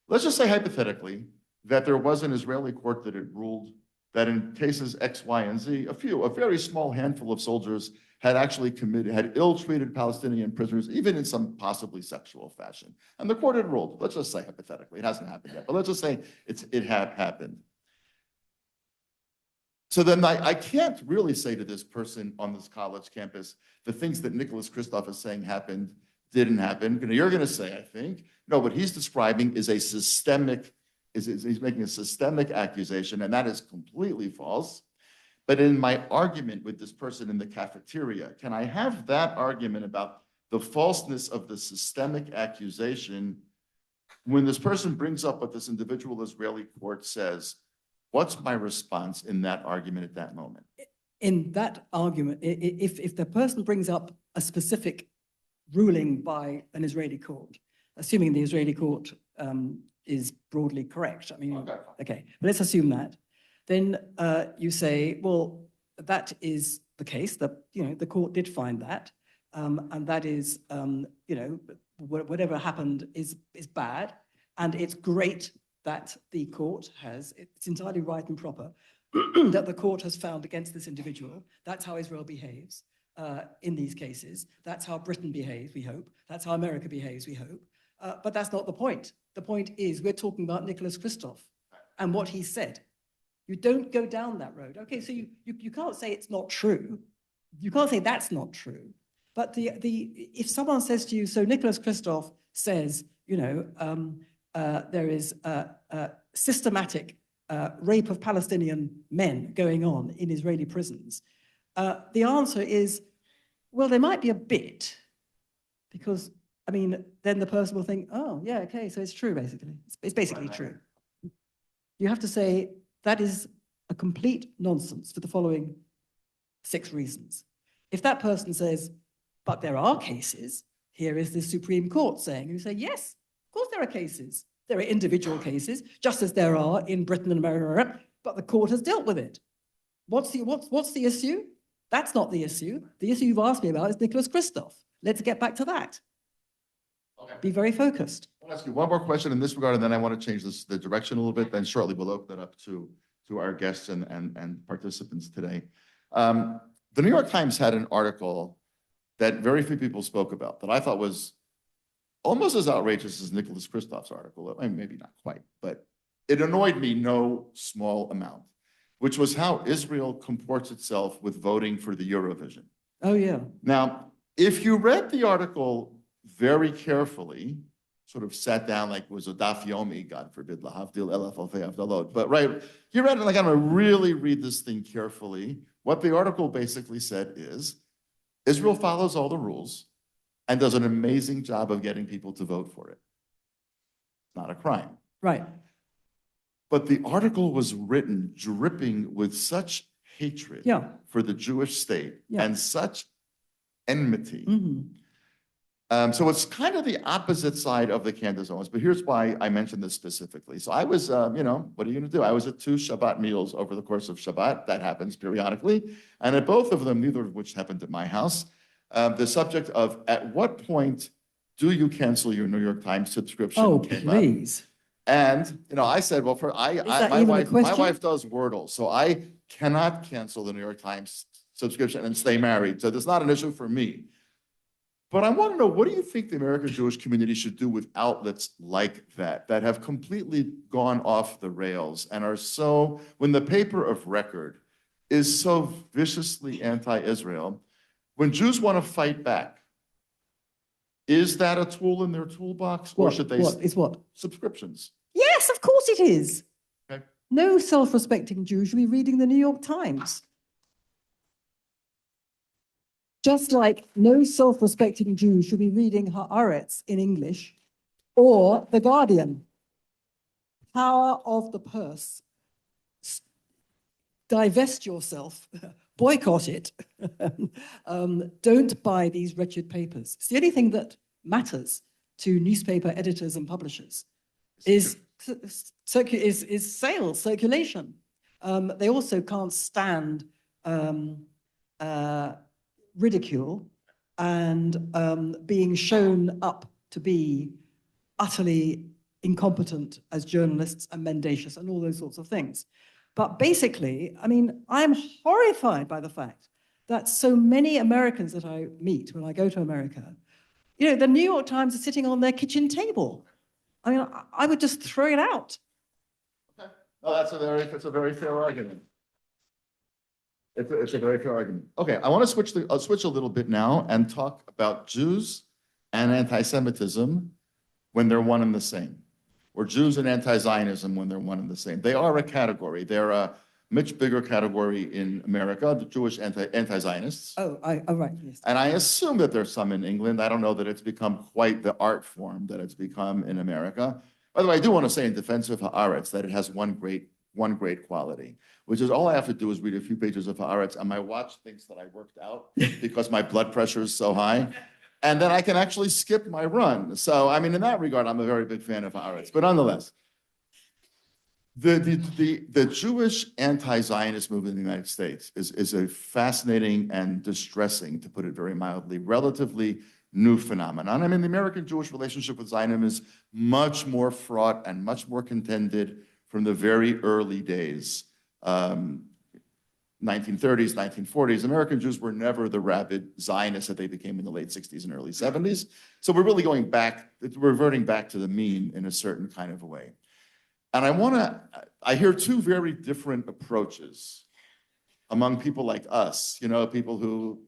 Let's just say hypothetically that there was an Israeli court that had ruled that in cases X, Y, and Z, a very small handful of soldiers had actually had ill-treated Palestinian prisoners, even in some possibly sexual fashion. And the court had ruled, let's just say hypothetically, it hasn't happened yet, but let's just say it had happened. So then I can't really say to this person on this college campus, the things that Nicholas Kristof is saying didn't happen. You're going to say, I think, no, what he's describing is a systemic, he's making a systemic accusation, and that is completely false. But in my argument with this person in the cafeteria, can I have that argument about the falseness of the systemic accusation when this person brings up what this individual Israeli court says? What's my response in that argument at that moment? In that argument, if the person brings up a specific ruling by an Israeli court, assuming the Israeli court is broadly correct, I mean, okay, but let's assume that, then you say, well, that is the case, that, the court did find that, and that is, whatever happened is bad, and it's great that the court it's entirely right and proper that the court has found against this individual. That's how Israel behaves in these cases. That's how Britain behaves, we hope. That's how America behaves, we hope. But that's not the point. The point is we're talking about Nicholas Kristof and what he said. You don't go down that road. Okay, so you can't say it's not true. You can't say that's not true. But if someone says to you, so Nicholas Kristof says, there is systematic rape of Palestinian men going on in Israeli prisons, the answer is, well, there might be a bit, because, I mean, then the person will think, oh, yeah, okay, so it's true, basically. It's basically true. You have to say, that is a complete nonsense for the following 6 reasons. If that person says, but there are cases, here is the Supreme Court saying, you say, yes, of course there are cases. There are individual cases, just as there are in Britain and America, but the court has dealt with it. What's the issue? That's not the issue. The issue you've asked me about is Nicholas Kristof. Let's get back to that. Okay. Be very focused. I'll ask you one more question in this regard, and then I want to change the direction a little bit. Then shortly we'll open it up to our guests and participants today. The New York Times had an article that very few people spoke about that I thought was almost as outrageous as Nicholas Kristof's article. I mean, maybe not quite, but it annoyed me no small amount, which was how Israel comports itself with voting for the Eurovision. Oh, yeah. Now, if you read the article very carefully, sort of sat down like it was a daf yomi, God forbid, lahavdil elef alfei avdalot, but right, you read it like, I'm gonna really read this thing carefully. What the article basically said is, Israel follows all the rules and does an amazing job of getting people to vote for it. It's not a crime. Right. But the article was written dripping with such hatred for the Jewish state and such enmity. So it's kind of the opposite side of the Candace Owens, but here's why I mentioned this specifically. So I was, what are you gonna do? I was at 2 Shabbat meals over the course of Shabbat. That happens periodically. And at both of them, neither of which happened at my house, the subject of at what point do you cancel your New York Times subscription came please. Up. And, I said, well, my wife does Wordle, so I cannot cancel the New York Times subscription and stay married. So that's not an issue for me. But I want to know, what do you think the American Jewish community should do with outlets like that have completely gone off the rails and are so, when the paper of record is so viciously anti-Israel, when Jews want to fight back, is that a tool in their toolbox? Or should they? What? Subscriptions. Yes, of course it is. Okay. No self-respecting Jew should be reading the New York Times. Just like no self-respecting Jew should be reading Haaretz in English or The Guardian. Power of the purse. Divest yourself, boycott it. Don't buy these wretched papers. It's the only thing that matters to newspaper editors and publishers is sales, circulation. They also can't stand ridicule and being shown up to be utterly incompetent as journalists and mendacious and all those sorts of things. But basically, I mean, I'm horrified by the fact that so many Americans that I meet when I go to America, you know, the New York Times is sitting on their kitchen table. I mean, I would just throw it out. Okay. No, that's a very fair argument. It's a very fair argument. Okay, I want to I'll switch a little bit now and talk about Jews and anti-Semitism when they're one and the same, or Jews and anti-Zionism when they're one and the same. They are a category. They're a much bigger category in America, the Jewish anti-Zionists. Oh, right, yes. And I assume that there's some in England. I don't know that it's become quite the art form that it's become in America. By the way, I do want to say in defense of Haaretz that it has one great quality, which is all I have to do is read a few pages of Haaretz, and my watch thinks that I worked out because my blood pressure is so high. And then I can actually skip my run. So, I mean, in that regard, I'm a very big fan of Haaretz. But nonetheless, the Jewish anti-Zionist movement in the United States is a fascinating and distressing, to put it very mildly, relatively new phenomenon. I mean, the American-Jewish relationship with Zionism is much more fraught and much more contended from the very early days. 1930s, 1940s, American Jews were never the rabid Zionists that they became in the late 60s and early 70s. So we're really going back, reverting back to the mean in a certain kind of a way. And I hear two very different approaches among people like us, you know, people who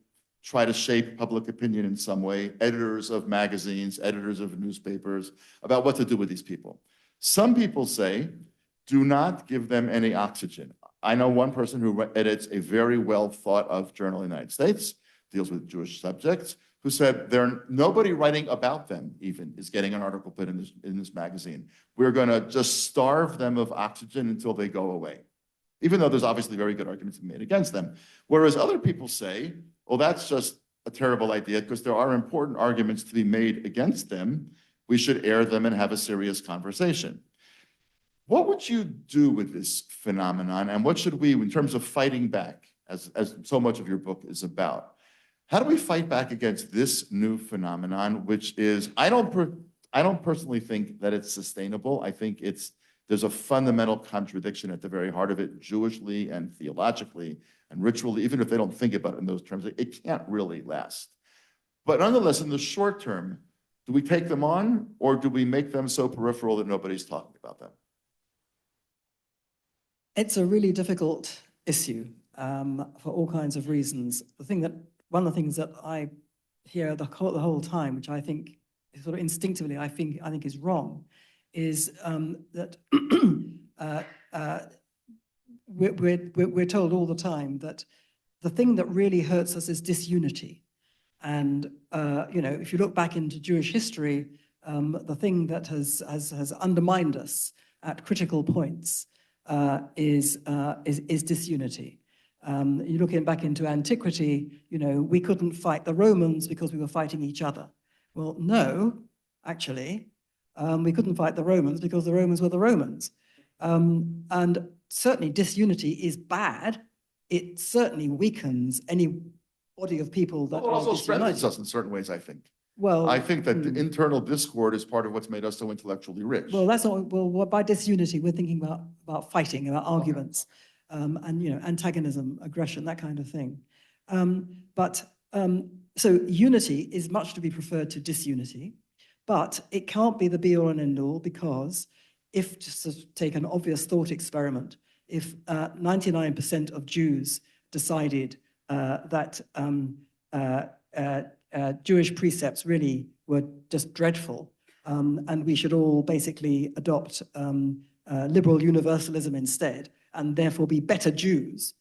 try to shape public opinion in some way, editors of magazines, editors of newspapers, about what to do with these people. Some people say, do not give them any oxygen. I know one person who edits a very well thought of journal in the United States, deals with Jewish subjects, who said nobody writing about them even is getting an article put in this magazine. We're going to just starve them of oxygen until they go away, even though there's obviously very good arguments made against them. Whereas other people say, well, that's just a terrible idea because there are important arguments to be made against them. We should air them and have a serious conversation. What would you do with this phenomenon, and what should we, in terms of fighting back, as so much of your book is about, how do we fight back against this new phenomenon, which is, I don't personally think that it's sustainable. I think there's a fundamental contradiction at the very heart of it, Jewishly and theologically and ritually, even if they don't think about it in those terms, it can't really last. But nonetheless, in the short term, do we take them on, or do we make them so peripheral that nobody's talking about them? It's a really difficult issue for all kinds of reasons. One of the things that I hear the whole time, which I think sort of instinctively I think is wrong, is that we're told all the time that the thing that really hurts us is disunity. And you know, if you look back into Jewish history, the thing that has undermined us at critical points is disunity. You look back into antiquity, you know, we couldn't fight the Romans because we were fighting each other. Well, no, actually, we couldn't fight the Romans because the Romans were the Romans. And certainly disunity is bad. It certainly weakens any body of people that Well, it also strengthens us in certain ways, I think. Well, I think that the internal discord is part of what's made us so intellectually rich. Well, that's not, well, by disunity, we're thinking about fighting, about arguments, and, you know, antagonism, aggression, that kind of thing. So unity is much to be preferred to disunity, but it can't be the be all and end all, because if, just to take an obvious thought experiment, if 99% of Jews decided that Jewish precepts really were just dreadful, and we should all basically adopt liberal universalism instead, and therefore be better Jews,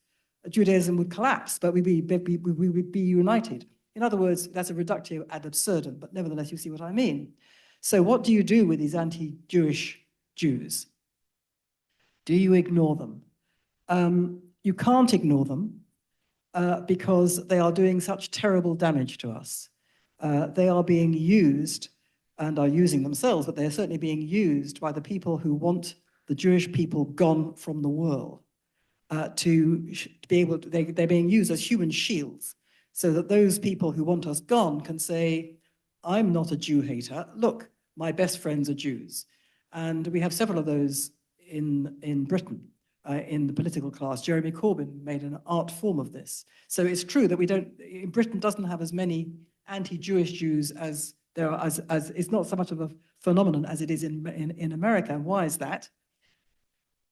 Judaism would collapse, but we would be united. In other words, that's a reductio ad absurdum, but nevertheless, you see what I mean. So what do you do with these anti-Jewish Jews? Do you ignore them? You can't ignore them because they are doing such terrible damage to us. They are being used and are using themselves, but they're certainly being used by the people who want the Jewish people gone from the world to be able to, they're being used as human shields so that those people who want us gone can say, I'm not a Jew hater. Look, my best friends are Jews. And we have several of those in Britain, in the political class. Jeremy Corbyn made an art form of this. So it's true that Britain doesn't have as many anti-Jewish Jews as there are, as it's not so much of a phenomenon as it is in America. And why is that?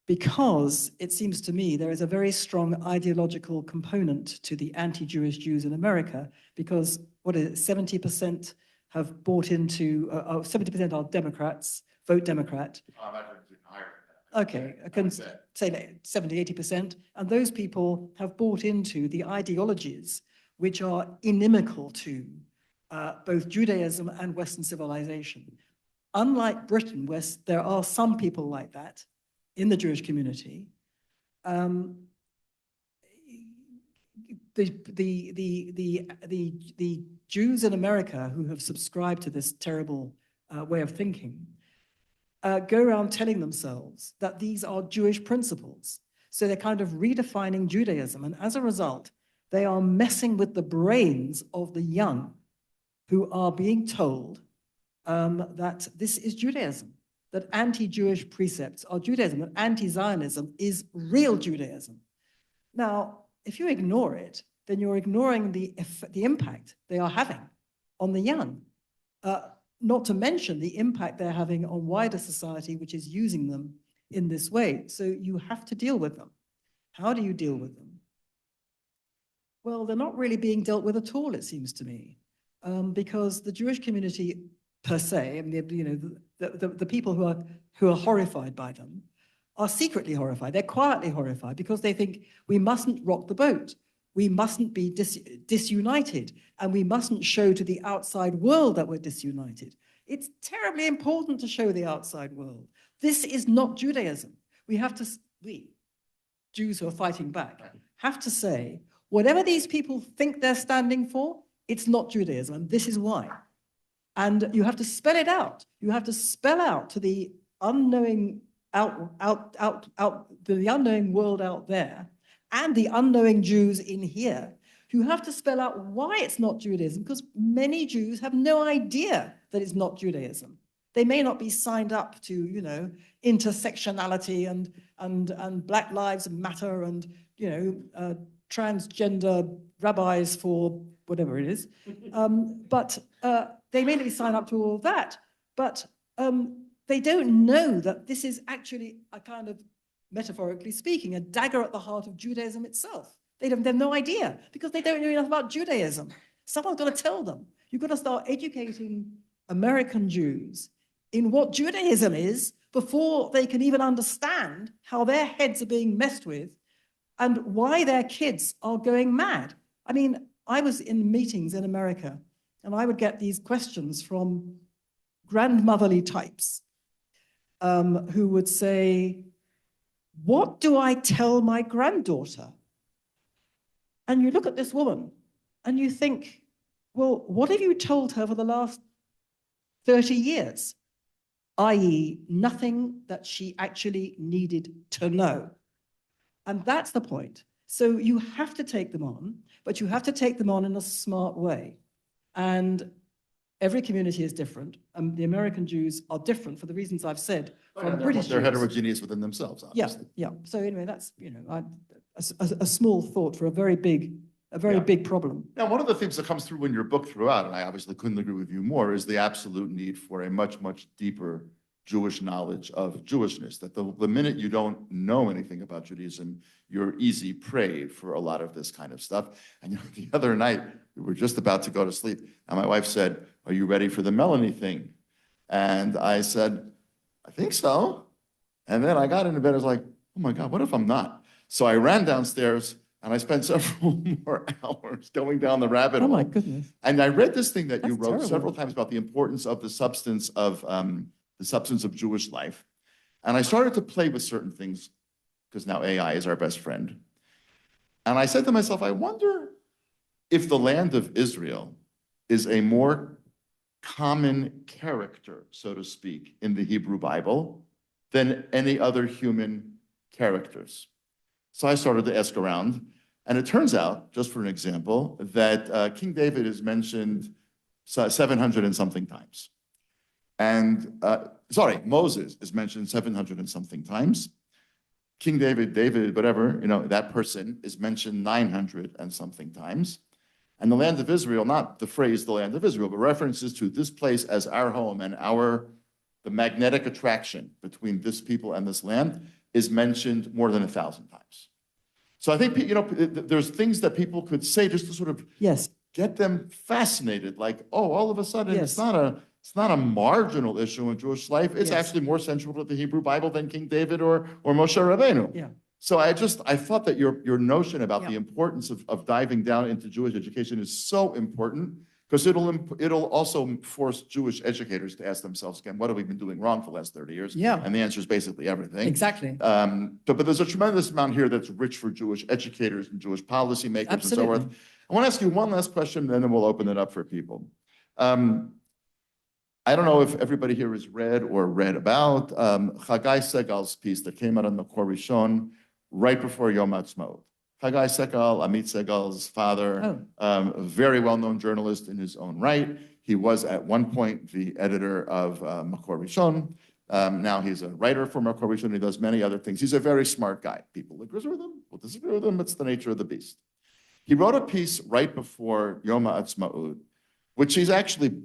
Because it seems to me there is a very strong ideological component to the anti-Jewish Jews in America, because what is it, 70% have bought into, 70% are Democrats, vote Democrat. Okay, I can say 70, 80%. And those people have bought into the ideologies which are inimical to both Judaism and Western civilization. Unlike Britain, where there are some people like that in the Jewish community, the Jews in America who have subscribed to this terrible way of thinking go around telling themselves that these are Jewish principles. So they're kind of redefining Judaism. And as a result, they are messing with the brains of the young who are being told that this is Judaism, that anti-Jewish precepts are Judaism, that anti-Zionism is real Judaism. Now, if you ignore it, then you're ignoring the impact they are having on the young. Not to mention the impact they're having on wider society, which is using them in this way. So you have to deal with them. How do you deal with them? Well, they're not really being dealt with at all, it seems to me, because the Jewish community per se, and the people who are horrified by them are secretly horrified. They're quietly horrified because they think we mustn't rock the boat. We mustn't be disunited, and we mustn't show to the outside world that we're disunited. It's terribly important to show the outside world. This is not Judaism. We, Jews who are fighting back, have to say, whatever these people think they're standing for, it's not Judaism, and this is why. And you have to spell it out. You have to spell out to the unknowing the unknowing world out there, and the unknowing Jews in here, who have to spell out why it's not Judaism, because many Jews have no idea that it's not Judaism. They may not be signed up to, intersectionality and Black Lives Matter and, transgender rabbis for whatever it is. But they may not be signed up to all of that, but they don't know that this is actually a kind of, metaphorically speaking, a dagger at the heart of Judaism itself. They have no idea because they don't know enough about Judaism. Someone's got to tell them. You've got to start educating American Jews in what Judaism is before they can even understand how their heads are being messed with and why their kids are going mad. I mean, I was in meetings in America and I would get these questions from grandmotherly types who would say, what do I tell my granddaughter? And you look at this woman and you think, well, what have you told her for the last 30 years? i.e. nothing that she actually needed to know. And that's the point. So you have to take them on, but you have to take them on in a smart way. And every community is different. And the American Jews are different for the reasons I've said from British Jews. They're heterogeneous within themselves, obviously. Yeah. So anyway, that's, a small thought for a very big problem. Now, one of the things that comes through in your book throughout, and I obviously couldn't agree with you more, is the absolute need for a much, much deeper Jewish knowledge of Jewishness, that the minute you don't know anything about Judaism, you're easy prey for a lot of this kind of stuff. And the other night, we were just about to go to sleep, and my wife said, are you ready for the Melanie thing? And I said, I think so. And then I got into bed, I was like, oh my God, what if I'm not? So I ran downstairs, and I spent several more hours going down the rabbit hole. Oh my goodness. And I read this thing that you wrote terrible. several times about the importance of the substance of Jewish life. And I started to play with certain things because now AI is our best friend. And I said to myself, I wonder if the land of Israel is a more common character, so to speak, in the Hebrew Bible than any other human characters. So I started to ask around, and it turns out, just for an example, that King David is mentioned 700 and something times. And, Moses is mentioned 700 and something times. King David, whatever, that person is mentioned 900 and something times. And the land of Israel, not the phrase the land of Israel, but references to this place as our home and the magnetic attraction between this people and this land is mentioned more than 1,000 times. So I think, there's things that people could say just to sort of get them fascinated, like, oh, all of a sudden it's not a marginal issue in Jewish life. It's actually more central to the Hebrew Bible than King David or Moshe Rabbeinu. Yeah. So I thought that your notion about the importance of diving down into Jewish education is so important, because it'll also force Jewish educators to ask themselves again, what have we been doing wrong for the last 30 years? Yeah. And the answer is basically everything. Exactly. But there's a tremendous amount here that's rich for Jewish educators and Jewish policymakers and so forth. I want to ask you one last question, and then we'll open it up for people. I don't know if everybody here has read about Chagai Segal's piece that came out on the Makor Rishon right before Yom Ha'atzmaut. Chagai Segal, Amit Segal's father, a very well-known journalist in his own right. He was at one point the editor of Makor Rishon. Now he's a writer for Makor Rishon. He does many other things. He's a very smart guy. People agree with him, will disagree with him. It's the nature of the beast. He wrote a piece right before Yom Ha'atzmaut, which he's actually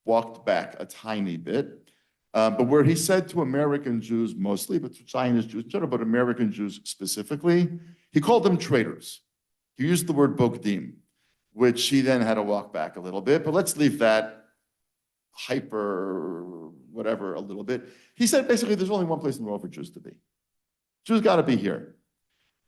walked back a tiny bit, but where he said to American Jews mostly, but to Zionist Jews, but American Jews specifically, he called them traitors. He used the word bogdim, which he then had to walk back a little bit, but let's leave that hyper whatever a little bit. He said basically there's only one place in the world for Jews to be. Jews got to be here.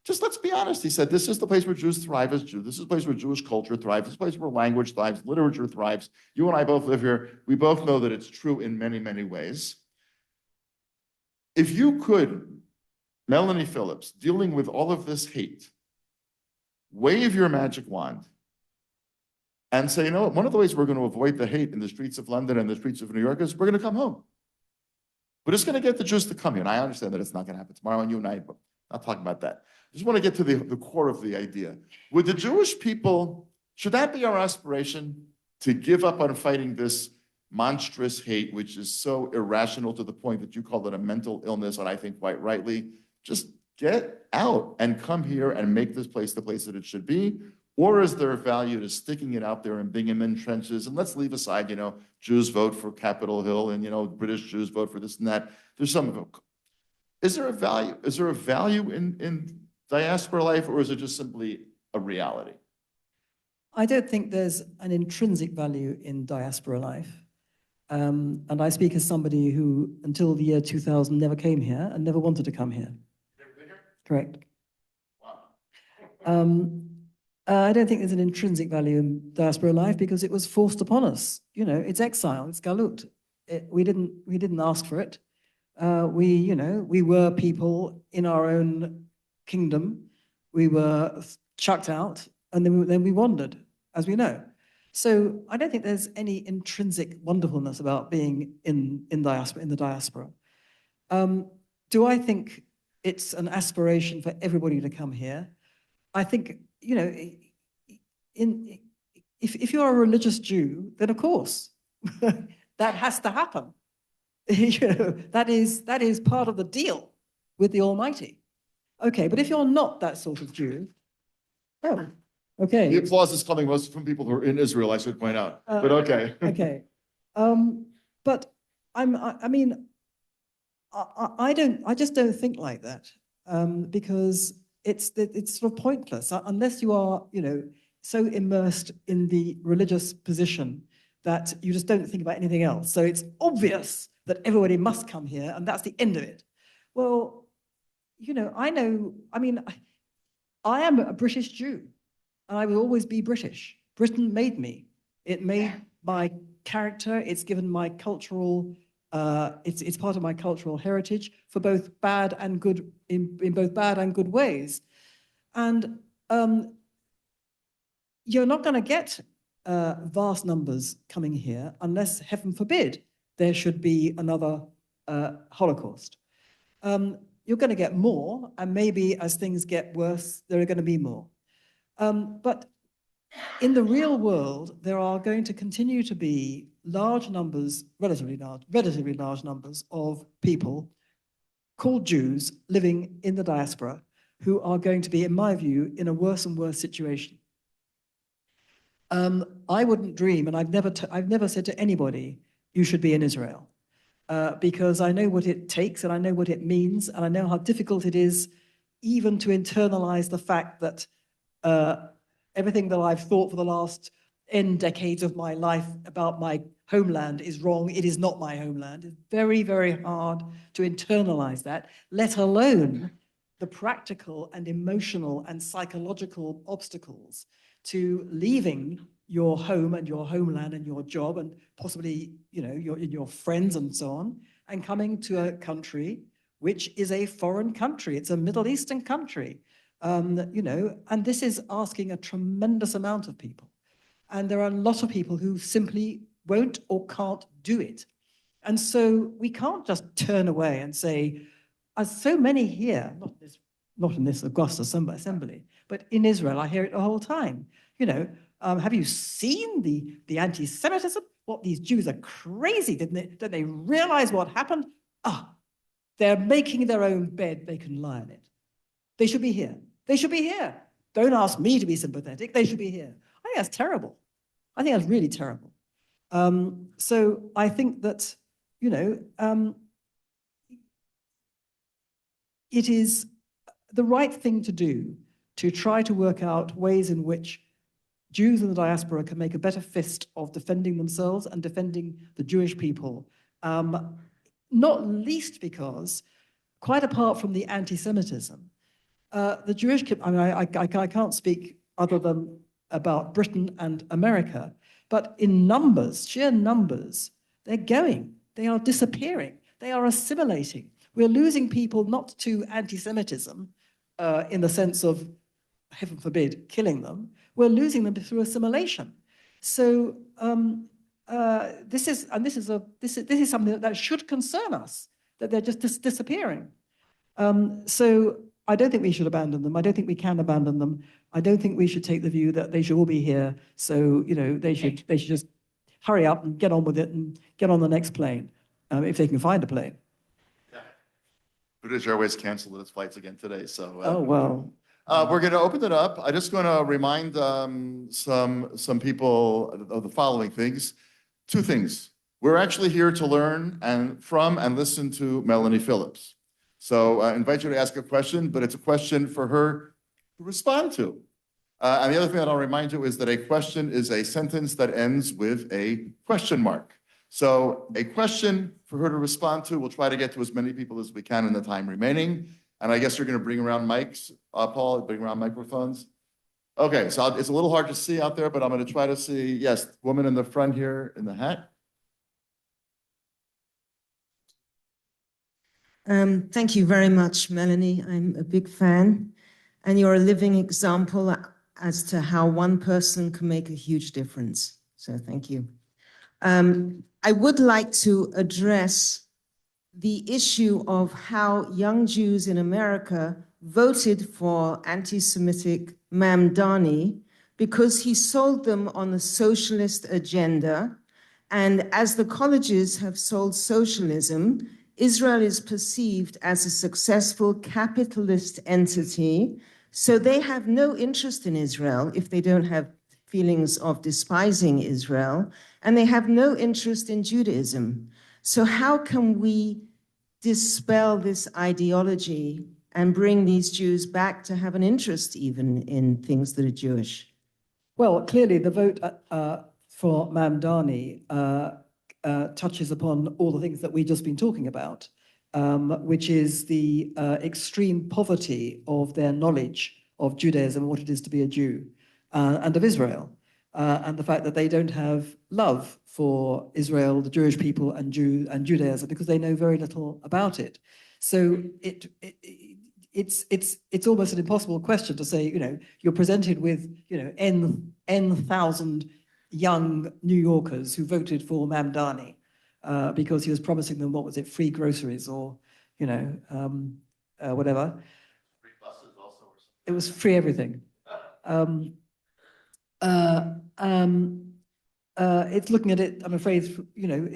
Just let's be honest. He said, this is the place where Jews thrive as Jews. This is the place where Jewish culture thrives. This is the place where language thrives, literature thrives. You and I both live here. We both know that it's true in many, many ways. If you could, Melanie Phillips, dealing with all of this hate, wave your magic wand and say, one of the ways we're going to avoid the hate in the streets of London and the streets of New York is we're going to come home. We're just going to get the Jews to come here. And I understand that it's not going to happen tomorrow, and you and I are not talking about that. I just want to get to the core of the idea. With the Jewish people, should that be our aspiration, to give up on fighting this monstrous hate, which is so irrational to the point that you call it a mental illness, and I think quite rightly? Just get out and come here and make this place the place that it should be. Or is there a value to sticking it out there and being in trenches? And let's leave aside, Jews vote for Capitol Hill and, British Jews vote for this and that. There's some of them. Is there a value? Is there a value in diaspora life, or is it just simply a reality? I don't think there's an intrinsic value in diaspora life. And I speak as somebody who, until the year 2000, never came here and never wanted to come here. Never been here? Correct. Wow. I don't think there's an intrinsic value in diaspora life because it was forced upon us. It's exile, it's galut. We didn't ask for it. We were people in our own kingdom. We were chucked out, and then we wandered, as we know. So I don't think there's any intrinsic wonderfulness about being in the diaspora. Do I think it's an aspiration for everybody to come here? I think, if you're a religious Jew, then of course that has to happen. That is part of the deal with the Almighty. Okay, but if you're not that sort of Jew, okay. The applause is coming mostly from people who are in Israel, I should point out, but okay. Okay, but I just don't think like that, because it's sort of pointless unless you are, so immersed in the religious position that you just don't think about anything else. So it's obvious that everybody must come here, and that's the end of it. Well, I am a British Jew, and I will always be British. Britain made me. It made my character. It's given my cultural, it's part of my cultural heritage for both bad and good, in both bad and good ways. And you're not going to get vast numbers coming here, unless, heaven forbid, there should be another Holocaust. You're going to get more, and maybe as things get worse, there are going to be more. But in the real world, there are going to continue to be large numbers, relatively large numbers of people called Jews living in the diaspora who are going to be, in my view, in a worse and worse situation. I wouldn't dream, and I've never said to anybody, you should be in Israel, because I know what it takes, and I know what it means, and I know how difficult it is even to internalize the fact that everything that I've thought for the last N decades of my life about my homeland is wrong. It is not my homeland. It's very, very hard to internalize that, let alone the practical and emotional and psychological obstacles to leaving your home and your homeland and your job and possibly, you know, your friends and so on, and coming to a country which is a foreign country. It's a Middle Eastern country, you know, and this is asking a tremendous amount of people. And there are a lot of people who simply won't or can't do it. And so we can't just turn away and say, as so many here, not in this august assembly, but in Israel, I hear it the whole time. You know, have you seen the anti-Semitism? What, these Jews are crazy. Don't they realize what happened? They're making their own bed, they can lie on it. They should be here. They should be here. Don't ask me to be sympathetic. They should be here. I think that's terrible. I think that's really terrible. So I think that, you know, it is the right thing to do to try to work out ways in which Jews in the diaspora can make a better fist of defending themselves and defending the Jewish people, not least because, quite apart from the anti-Semitism, the Jewish, I mean, I can't speak other than about Britain and America, but in numbers, sheer numbers, they're going, they are disappearing, they are assimilating. We're losing people not to anti-Semitism in the sense of, heaven forbid, killing them. We're losing them through assimilation. So this is something that should concern us, that they're just disappearing. So I don't think we should abandon them. I don't think we can abandon them. I don't think we should take the view that they should all be here. So, you know, they should just hurry up and get on with it and get on the next plane, if they can find a plane. Yeah. British Airways canceled its flights again today. So. Oh, well. We're going to open it up. I'm just going to remind some people of the following things. Two things. We're actually here to learn from and listen to Melanie Phillips. So I invite you to ask a question, but it's a question for her to respond to. And the other thing that I'll remind you is that a question is a sentence that ends with a question mark. So a question for her to respond to. We'll try to get to as many people as we can in the time remaining. And I guess you're going to bring around mics, Paul, bring around microphones. Okay, so it's a little hard to see out there, but I'm going to try to see. Yes, woman in the front here in the hat. Thank you very much, Melanie. I'm a big fan. And you're a living example as to how one person can make a huge difference. So thank you. I would like to address the issue of how young Jews in America voted for anti-Semitic Mamdani because he sold them on the socialist agenda. And as the colleges have sold socialism, Israel is perceived as a successful capitalist entity. So they have no interest in Israel if they don't have feelings of despising Israel, and they have no interest in Judaism. So how can we dispel this ideology and bring these Jews back to have an interest even in things that are Jewish? Well, clearly the vote for Mamdani touches upon all the things that we've just been talking about, which is the extreme poverty of their knowledge of Judaism, what it is to be a Jew, and of Israel, and the fact that they don't have love for Israel, the Jewish people, and Judaism because they know very little about it. So it's almost an impossible question to say, you know, you're presented with, you know, n thousand young New Yorkers who voted for Mamdani because he was promising them, what was it, free groceries or, you know, whatever. Free buses also. It was free everything. It's looking at it, I'm afraid, you know,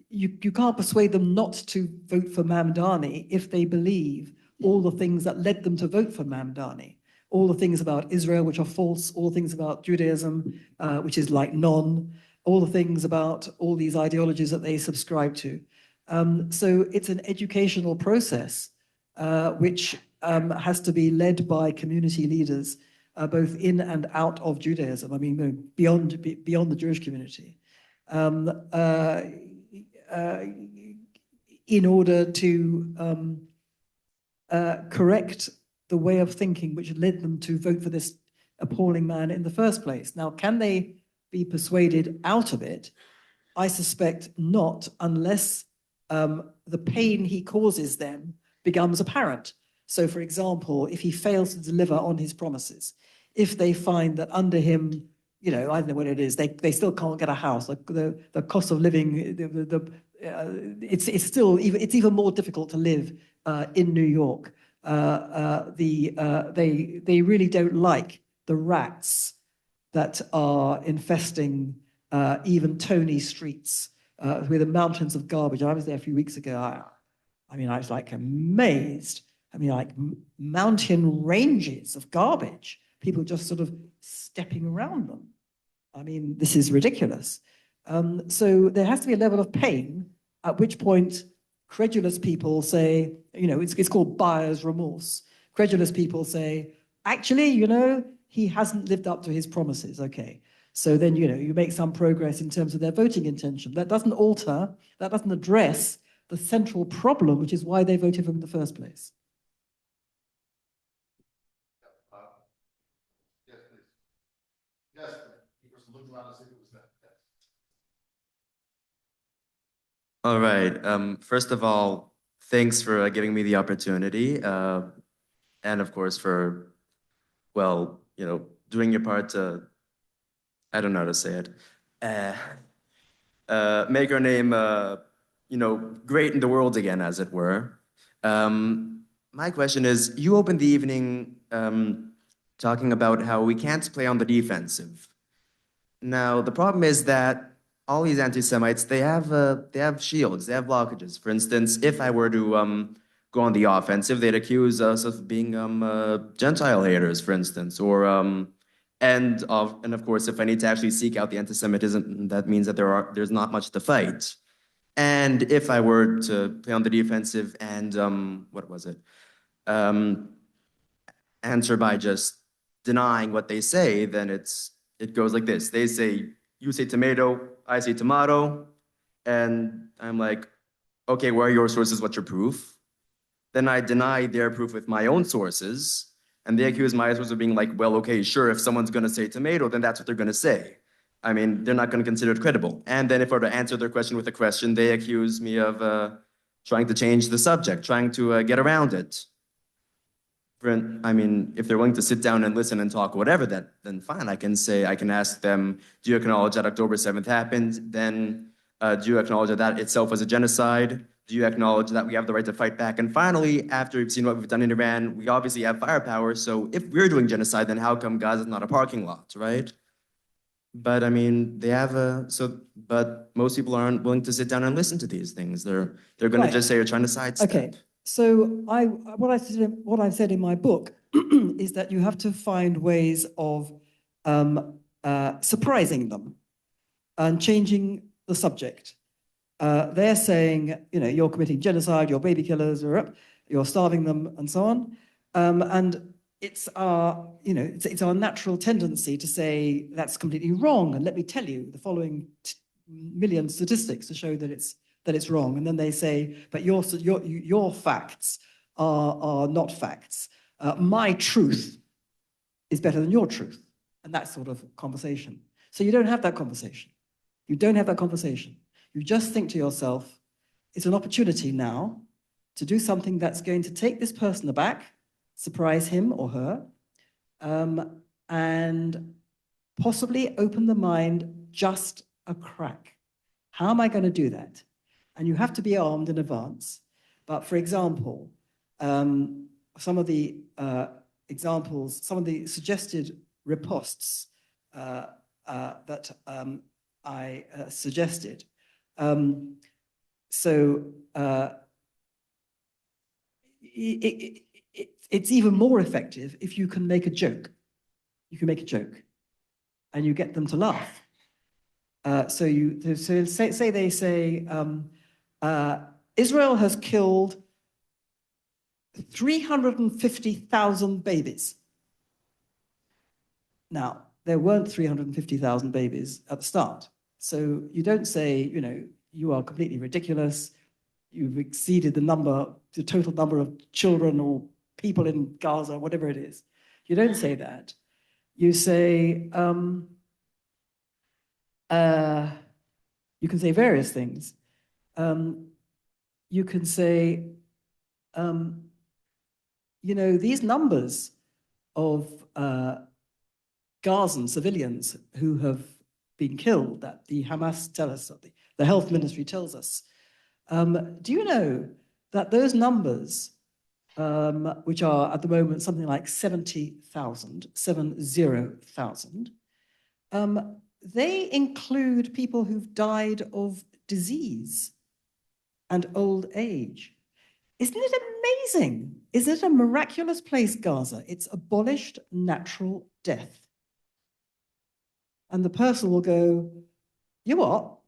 you can't persuade them not to vote for Mamdani if they believe all the things that led them to vote for Mamdani. All the things about Israel, which are false, all the things about Judaism, which is like all the things about all these ideologies that they subscribe to. So it's an educational process which has to be led by community leaders, both in and out of Judaism. I mean, beyond the Jewish community, in order to correct the way of thinking which led them to vote for this appalling man in the first place. Now, can they be persuaded out of it? I suspect not, unless the pain he causes them becomes apparent. So, for example, if he fails to deliver on his promises, if they find that under him, you know, I don't know what it is, they still can't get a house, like the cost of living, it's even more difficult to live in New York. They really don't like the rats that are infesting even Tony streets with the mountains of garbage. I was there a few weeks ago. I mean, I was like amazed. I mean, like mountain ranges of garbage, people just sort of stepping around them. I mean, this is ridiculous. So there has to be a level of pain, at which point credulous people say, you know, it's called buyer's remorse. Credulous people say, actually, you know, he hasn't lived up to his promises. Okay. So then, you know, you make some progress in terms of their voting intention. That doesn't address the central problem, which is why they voted for him in the first place. Yes, please. Yes, the person looked around and said it was that. All right. First of all, thanks for giving me the opportunity, and of course for, well, you know, doing your part to, I don't know how to say it, make our name, you know, great in the world again, as it were. My question is, you opened the evening talking about how we can't play on the defensive. Now, the problem is that all these anti-Semites, they have shields, they have blockages. For instance, if I were to go on the offensive, they'd accuse us of being Gentile haters, for instance, or and of course, if I need to actually seek out the anti-Semitism, that means that there's not much to fight. And if I were to play on the defensive and what was it? Answer by just denying what they say, then it goes like this. They say, you say tomato, I say tomato, and I'm like, okay, where are your sources? What's your proof? Then I deny their proof with my own sources, and they accuse my sources of being like, well, okay, sure, if someone's gonna say tomato, then that's what they're gonna say. I mean, they're not gonna consider it credible. And then if I were to answer their question with a question, they accuse me of trying to change the subject, trying to get around it. I mean, if they're willing to sit down and listen and talk, whatever, then fine. I can ask them, do you acknowledge that October 7th happened? Then do you acknowledge that that itself was a genocide? Do you acknowledge that we have the right to fight back? And finally, after we've seen what we've done in Iran, we obviously have firepower. So if we're doing genocide, then how come Gaza is not a parking lot, right? But I mean, but most people aren't willing to sit down and listen to these things. They're going to just say you're trying to sidestep. Okay. So what I've said in my book is that you have to find ways of surprising them and changing the subject. They're saying, you know, you're committing genocide, you're baby killers, you're starving them, and so on. And it's our, you know, it's our natural tendency to say that's completely wrong. And let me tell you the following million statistics to show that it's wrong. And then they say, but your facts are not facts. My truth is better than your truth. And that sort of conversation. So you don't have that conversation. You don't have that conversation. You just think to yourself, it's an opportunity now to do something that's going to take this person aback, surprise him or her, and possibly open the mind just a crack. How am I going to do that? And you have to be armed in advance. But for example, some of the examples, some of the suggested ripostes that I suggested. It's even more effective if you can make a joke. You can make a joke, and you get them to laugh. Say they say Israel has killed 350,000 babies. Now, there weren't 350,000 babies at the start. So you don't say, you know, you are completely ridiculous. You've exceeded the total number of children or people in Gaza, whatever it is. You don't say that. You say, you can say various things. You can say, you know, these numbers of Gazan civilians who have been killed that the Hamas tell us, the health ministry tells us. Do you know that those numbers, which are at the moment something like 70,000, they include people who've died of disease and old age. Isn't it amazing? Isn't it a miraculous place, Gaza? It's abolished natural death. And the person will go, you what?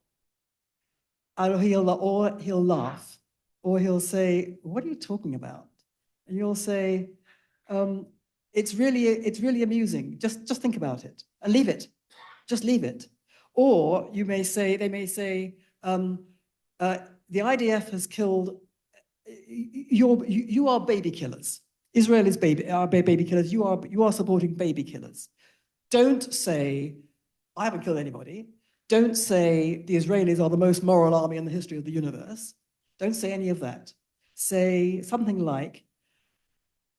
Or he'll laugh, or he'll say, what are you talking about? And you'll say, it's really amusing. Just think about it and leave it. Just leave it. Or they may say, the IDF has killed, you are baby killers. Israel is baby killers. You are supporting baby killers. Don't say, I haven't killed anybody. Don't say the Israelis are the most moral army in the history of the universe. Don't say any of that. Say something like,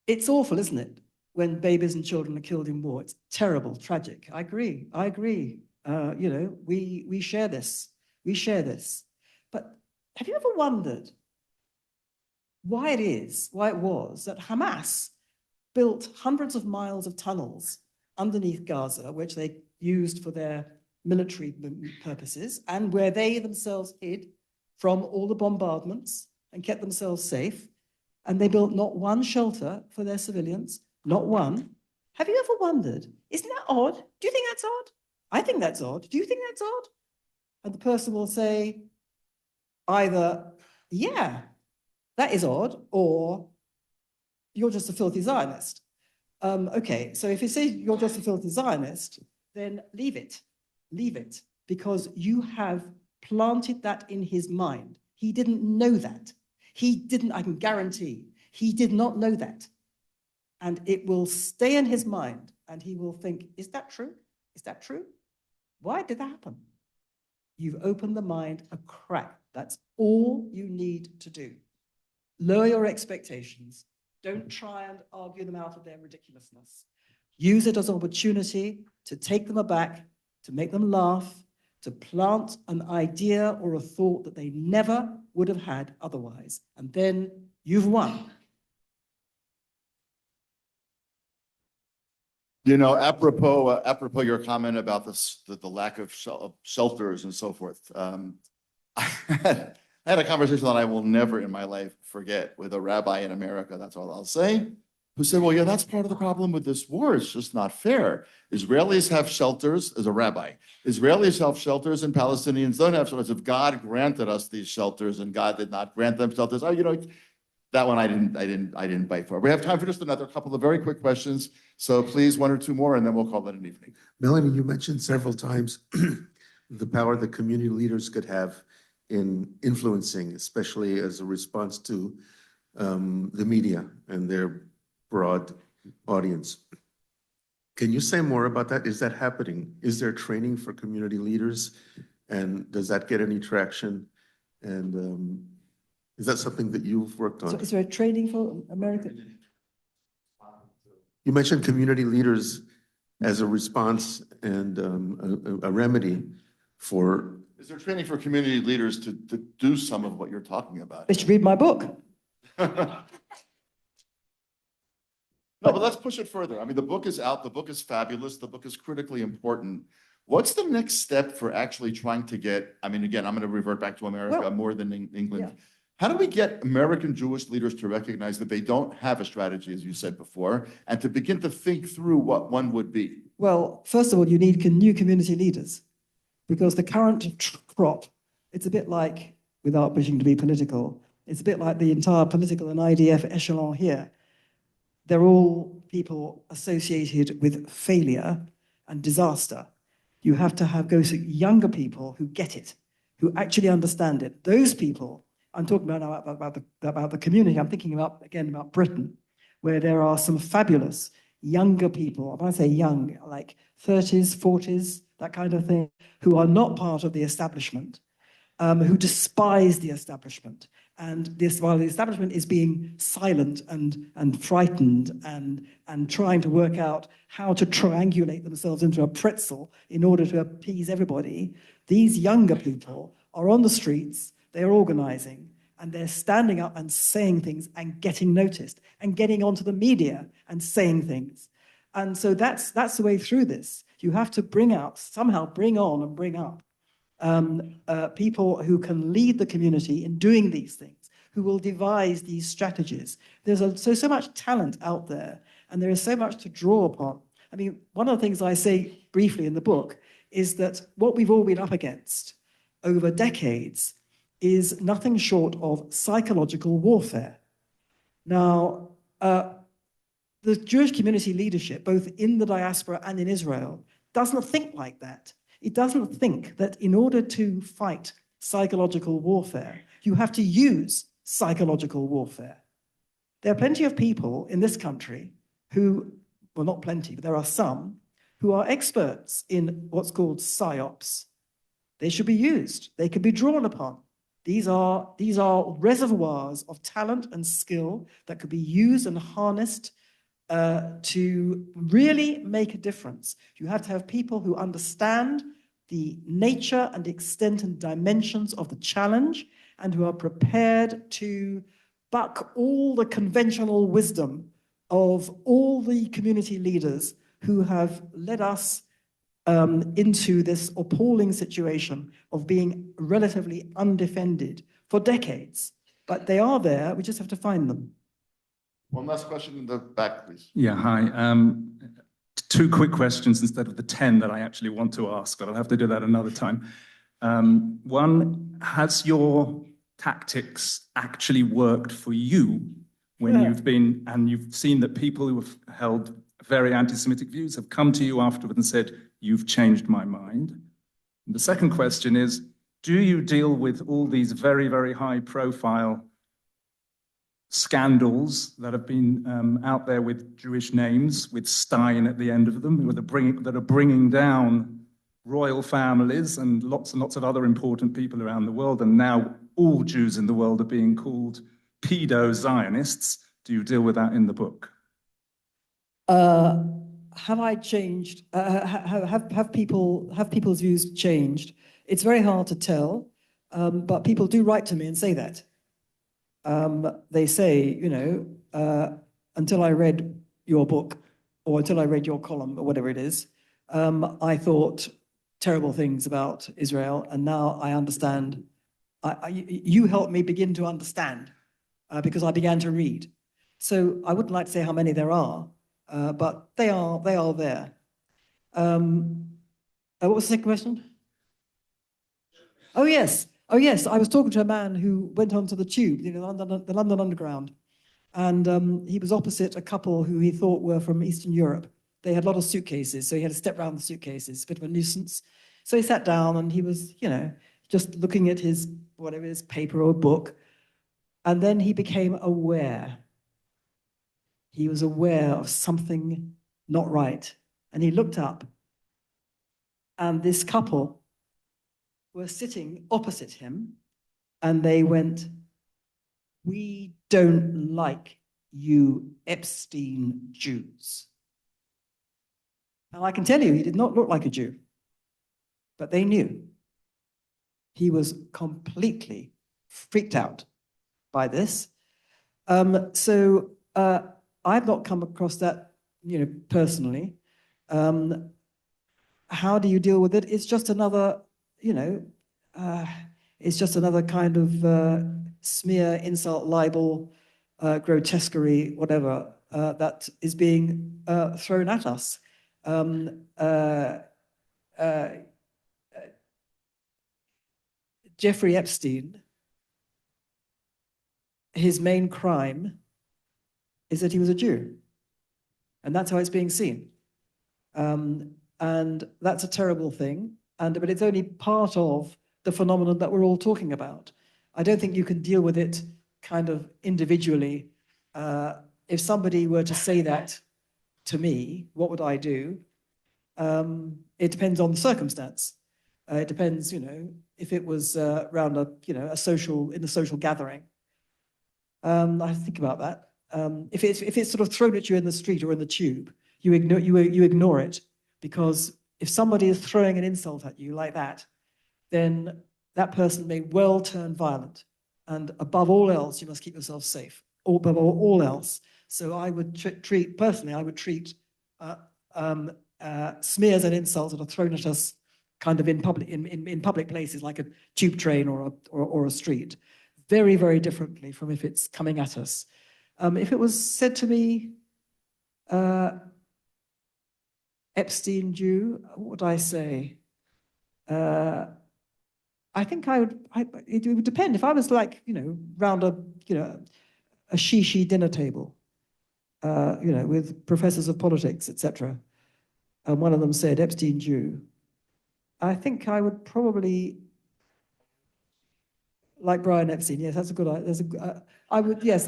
it's awful, isn't it, when babies and children are killed in war? It's terrible, tragic. I agree. You know, we share this. We share this. But have you ever wondered why it was that Hamas built hundreds of miles of tunnels underneath Gaza, which they used for their military purposes, and where they themselves hid from all the bombardments and kept themselves safe, and they built not one shelter for their civilians, not one. Have you ever wondered, isn't that odd? Do you think that's odd? I think that's odd. Do you think that's odd? And the person will say either, yeah, that is odd, or you're just a filthy Zionist. Okay, so if you say you're just a filthy Zionist, then leave it, because you have planted that in his mind. He didn't know that. I can guarantee, he did not know that. And it will stay in his mind, and he will think, is that true? Is that true? Why did that happen? You've opened the mind a crack. That's all you need to do. Lower your expectations. Don't try and argue them out of their ridiculousness. Use it as an opportunity to take them aback, to make them laugh, to plant an idea or a thought that they never would have had otherwise. And then you've won. You know, apropos your comment about the lack of shelters and so forth, I had a conversation that I will never in my life forget with a rabbi in America, that's all I'll say, who said, well, yeah, that's part of the problem with this war. It's just not fair. Israelis have shelters, as a rabbi. Israelis have shelters and Palestinians don't have shelters. If God granted us these shelters and God did not grant them shelters, you know, that one I didn't bite for. We have time for just another couple of very quick questions. So please, one or two more, and then we'll call it an evening. Melanie, you mentioned several times the power that community leaders could have in influencing, especially as a response to the media and their broad audience. Can you say more about that? Is that happening? Is there training for community leaders? And does that get any traction? And is that something that you've worked on? So is there a training for America? You mentioned community leaders as a response and a remedy for. Is there training for community leaders to do some of what you're talking about? They should read my book. No, but let's push it further. I mean, the book is out, the book is fabulous, the book is critically important. What's the next step for actually trying to get, I mean, again, I'm going to revert back to America Well, more than England. yeah. How do we get American Jewish leaders to recognize that they don't have a strategy, as you said before, and to begin to think through what one would be? Well, first of all, you need new community leaders, because the current crop, it's a bit like, without wishing to be political, it's a bit like the entire political and IDF echelon here. They're all people associated with failure and disaster. You have to go to younger people who get it, who actually understand it. Those people, I'm talking about now about the community. I'm thinking about, again, about Britain, where there are some fabulous younger people. When I say young, like 30s, 40s, that kind of thing, who are not part of the establishment, who despise the establishment. And this, while the establishment is being silent and frightened and trying to work out how to triangulate themselves into a pretzel in order to appease everybody, these younger people are on the streets, they're organizing, and they're standing up and saying things and getting noticed and getting onto the media and saying things. And so that's the way through this. You have to somehow bring on and bring up people who can lead the community in doing these things, who will devise these strategies. There's so much talent out there, and there is so much to draw upon. I mean, one of the things I say briefly in the book is that what we've all been up against over decades is nothing short of psychological warfare. Now, the Jewish community leadership, both in the diaspora and in Israel, doesn't think like that. It doesn't think that in order to fight psychological warfare, you have to use psychological warfare. There are plenty of people in this country who, well, not plenty, but there are some, who are experts in what's called psyops. They should be used. They can be drawn upon. These are reservoirs of talent and skill that could be used and harnessed to really make a difference. You have to have people who understand the nature and extent and dimensions of the challenge and who are prepared to buck all the conventional wisdom of all the community leaders who have led us into this appalling situation of being relatively undefended for decades. But they are there, we just have to find them. One last question in the back, please. Yeah, hi. Two quick questions instead of the 10 that I actually want to ask, but I'll have to do that another time. One, has your tactics actually worked for you when you've seen that people who have held very anti-Semitic views have come to you afterward and said, you've changed my mind? And the second question is, do you deal with all these very, very high profile scandals that have been out there with Jewish names, with Stein at the end of them, that are bringing down royal families and lots of other important people around the world, and now all Jews in the world are being called pedo-Zionists? Do you deal with that in the book? Have I changed? Have people's views changed? It's very hard to tell, but people do write to me and say that. They say, you know, until I read your book or until I read your column or whatever it is, I thought terrible things about Israel, and now I understand. You helped me begin to understand because I began to read. So I wouldn't like to say how many there are, but they are there. What was the second question? Oh yes, I was talking to a man who went onto the tube, you know, the London Underground, and he was opposite a couple who he thought were from Eastern Europe. They had a lot of suitcases, so he had to step around the suitcases, a bit of a nuisance. So he sat down and he was, you know, just looking at his, whatever his paper or book, and then he became aware. He was aware of something not right, and he looked up, and this couple were sitting opposite him, and they went, "We don't like you Epstein Jews." And I can tell you, he did not look like a Jew. But they knew. He was completely freaked out by this. So I've not come across that, personally. How do you deal with it? It's just another, it's just another kind of smear, insult, libel, grotesquerie, whatever, that is being thrown at us. Jeffrey Epstein, his main crime is that he was a Jew. And that's how it's being seen. And that's a terrible thing. But it's only part of the phenomenon that we're all talking about. I don't think you can deal with it kind of individually. If somebody were to say that to me, what would I do? It depends on the circumstance. It depends, if it was around a social gathering. I think about that. If it's sort of thrown at you in the street or in the tube, you ignore it, because if somebody is throwing an insult at you like that, then that person may well turn violent. And above all else, you must keep yourself safe. Above all else. So I would treat smears and insults that are thrown at us kind of in public places like a tube train or a street, very, very differently from if it's coming at us. If it was said to me, Epstein Jew, what would I say? I think it would depend. If I was like, round a shishi dinner table, with professors of politics, etc., and one of them said Epstein Jew, I think I would probably, like Brian Epstein. Yes, that's a good. I would. Yes,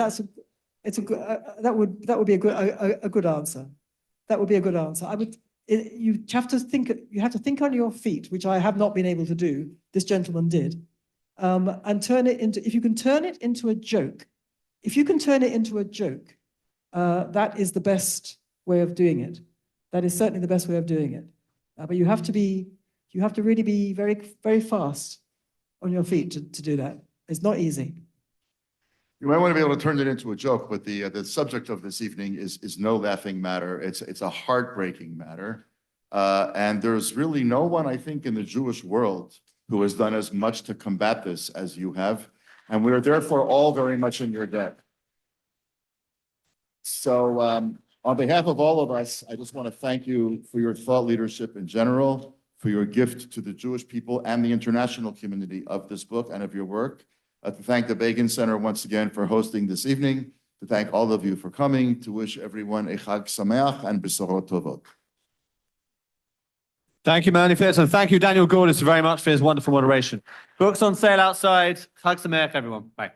it's a good. That would be a good answer. That would be a good answer. You have to think. You have to think on your feet, which I have not been able to do. This gentleman did, and turn it into. If you can turn it into a joke, that is the best way of doing it. That is certainly the best way of doing it. But you have to really be very, very fast on your feet to do that. It's not easy. You might want to be able to turn it into a joke, but the subject of this evening is no laughing matter. It's a heartbreaking matter. And there's really no one, I think, in the Jewish world who has done as much to combat this as you have. And we are therefore all very much in your debt. So on behalf of all of us, I just want to thank you for your thought leadership in general, for your gift to the Jewish people and the international community of this book and of your work. To thank the Begin Center once again for hosting this evening, to thank all of you for coming, to wish everyone a Chag Sameach and Besorot Tovot. Thank you, Melanie Phillips, and thank you, Daniel Gordis, very much for his wonderful moderation. Books on sale outside. Chag Sameach, everyone. Bye.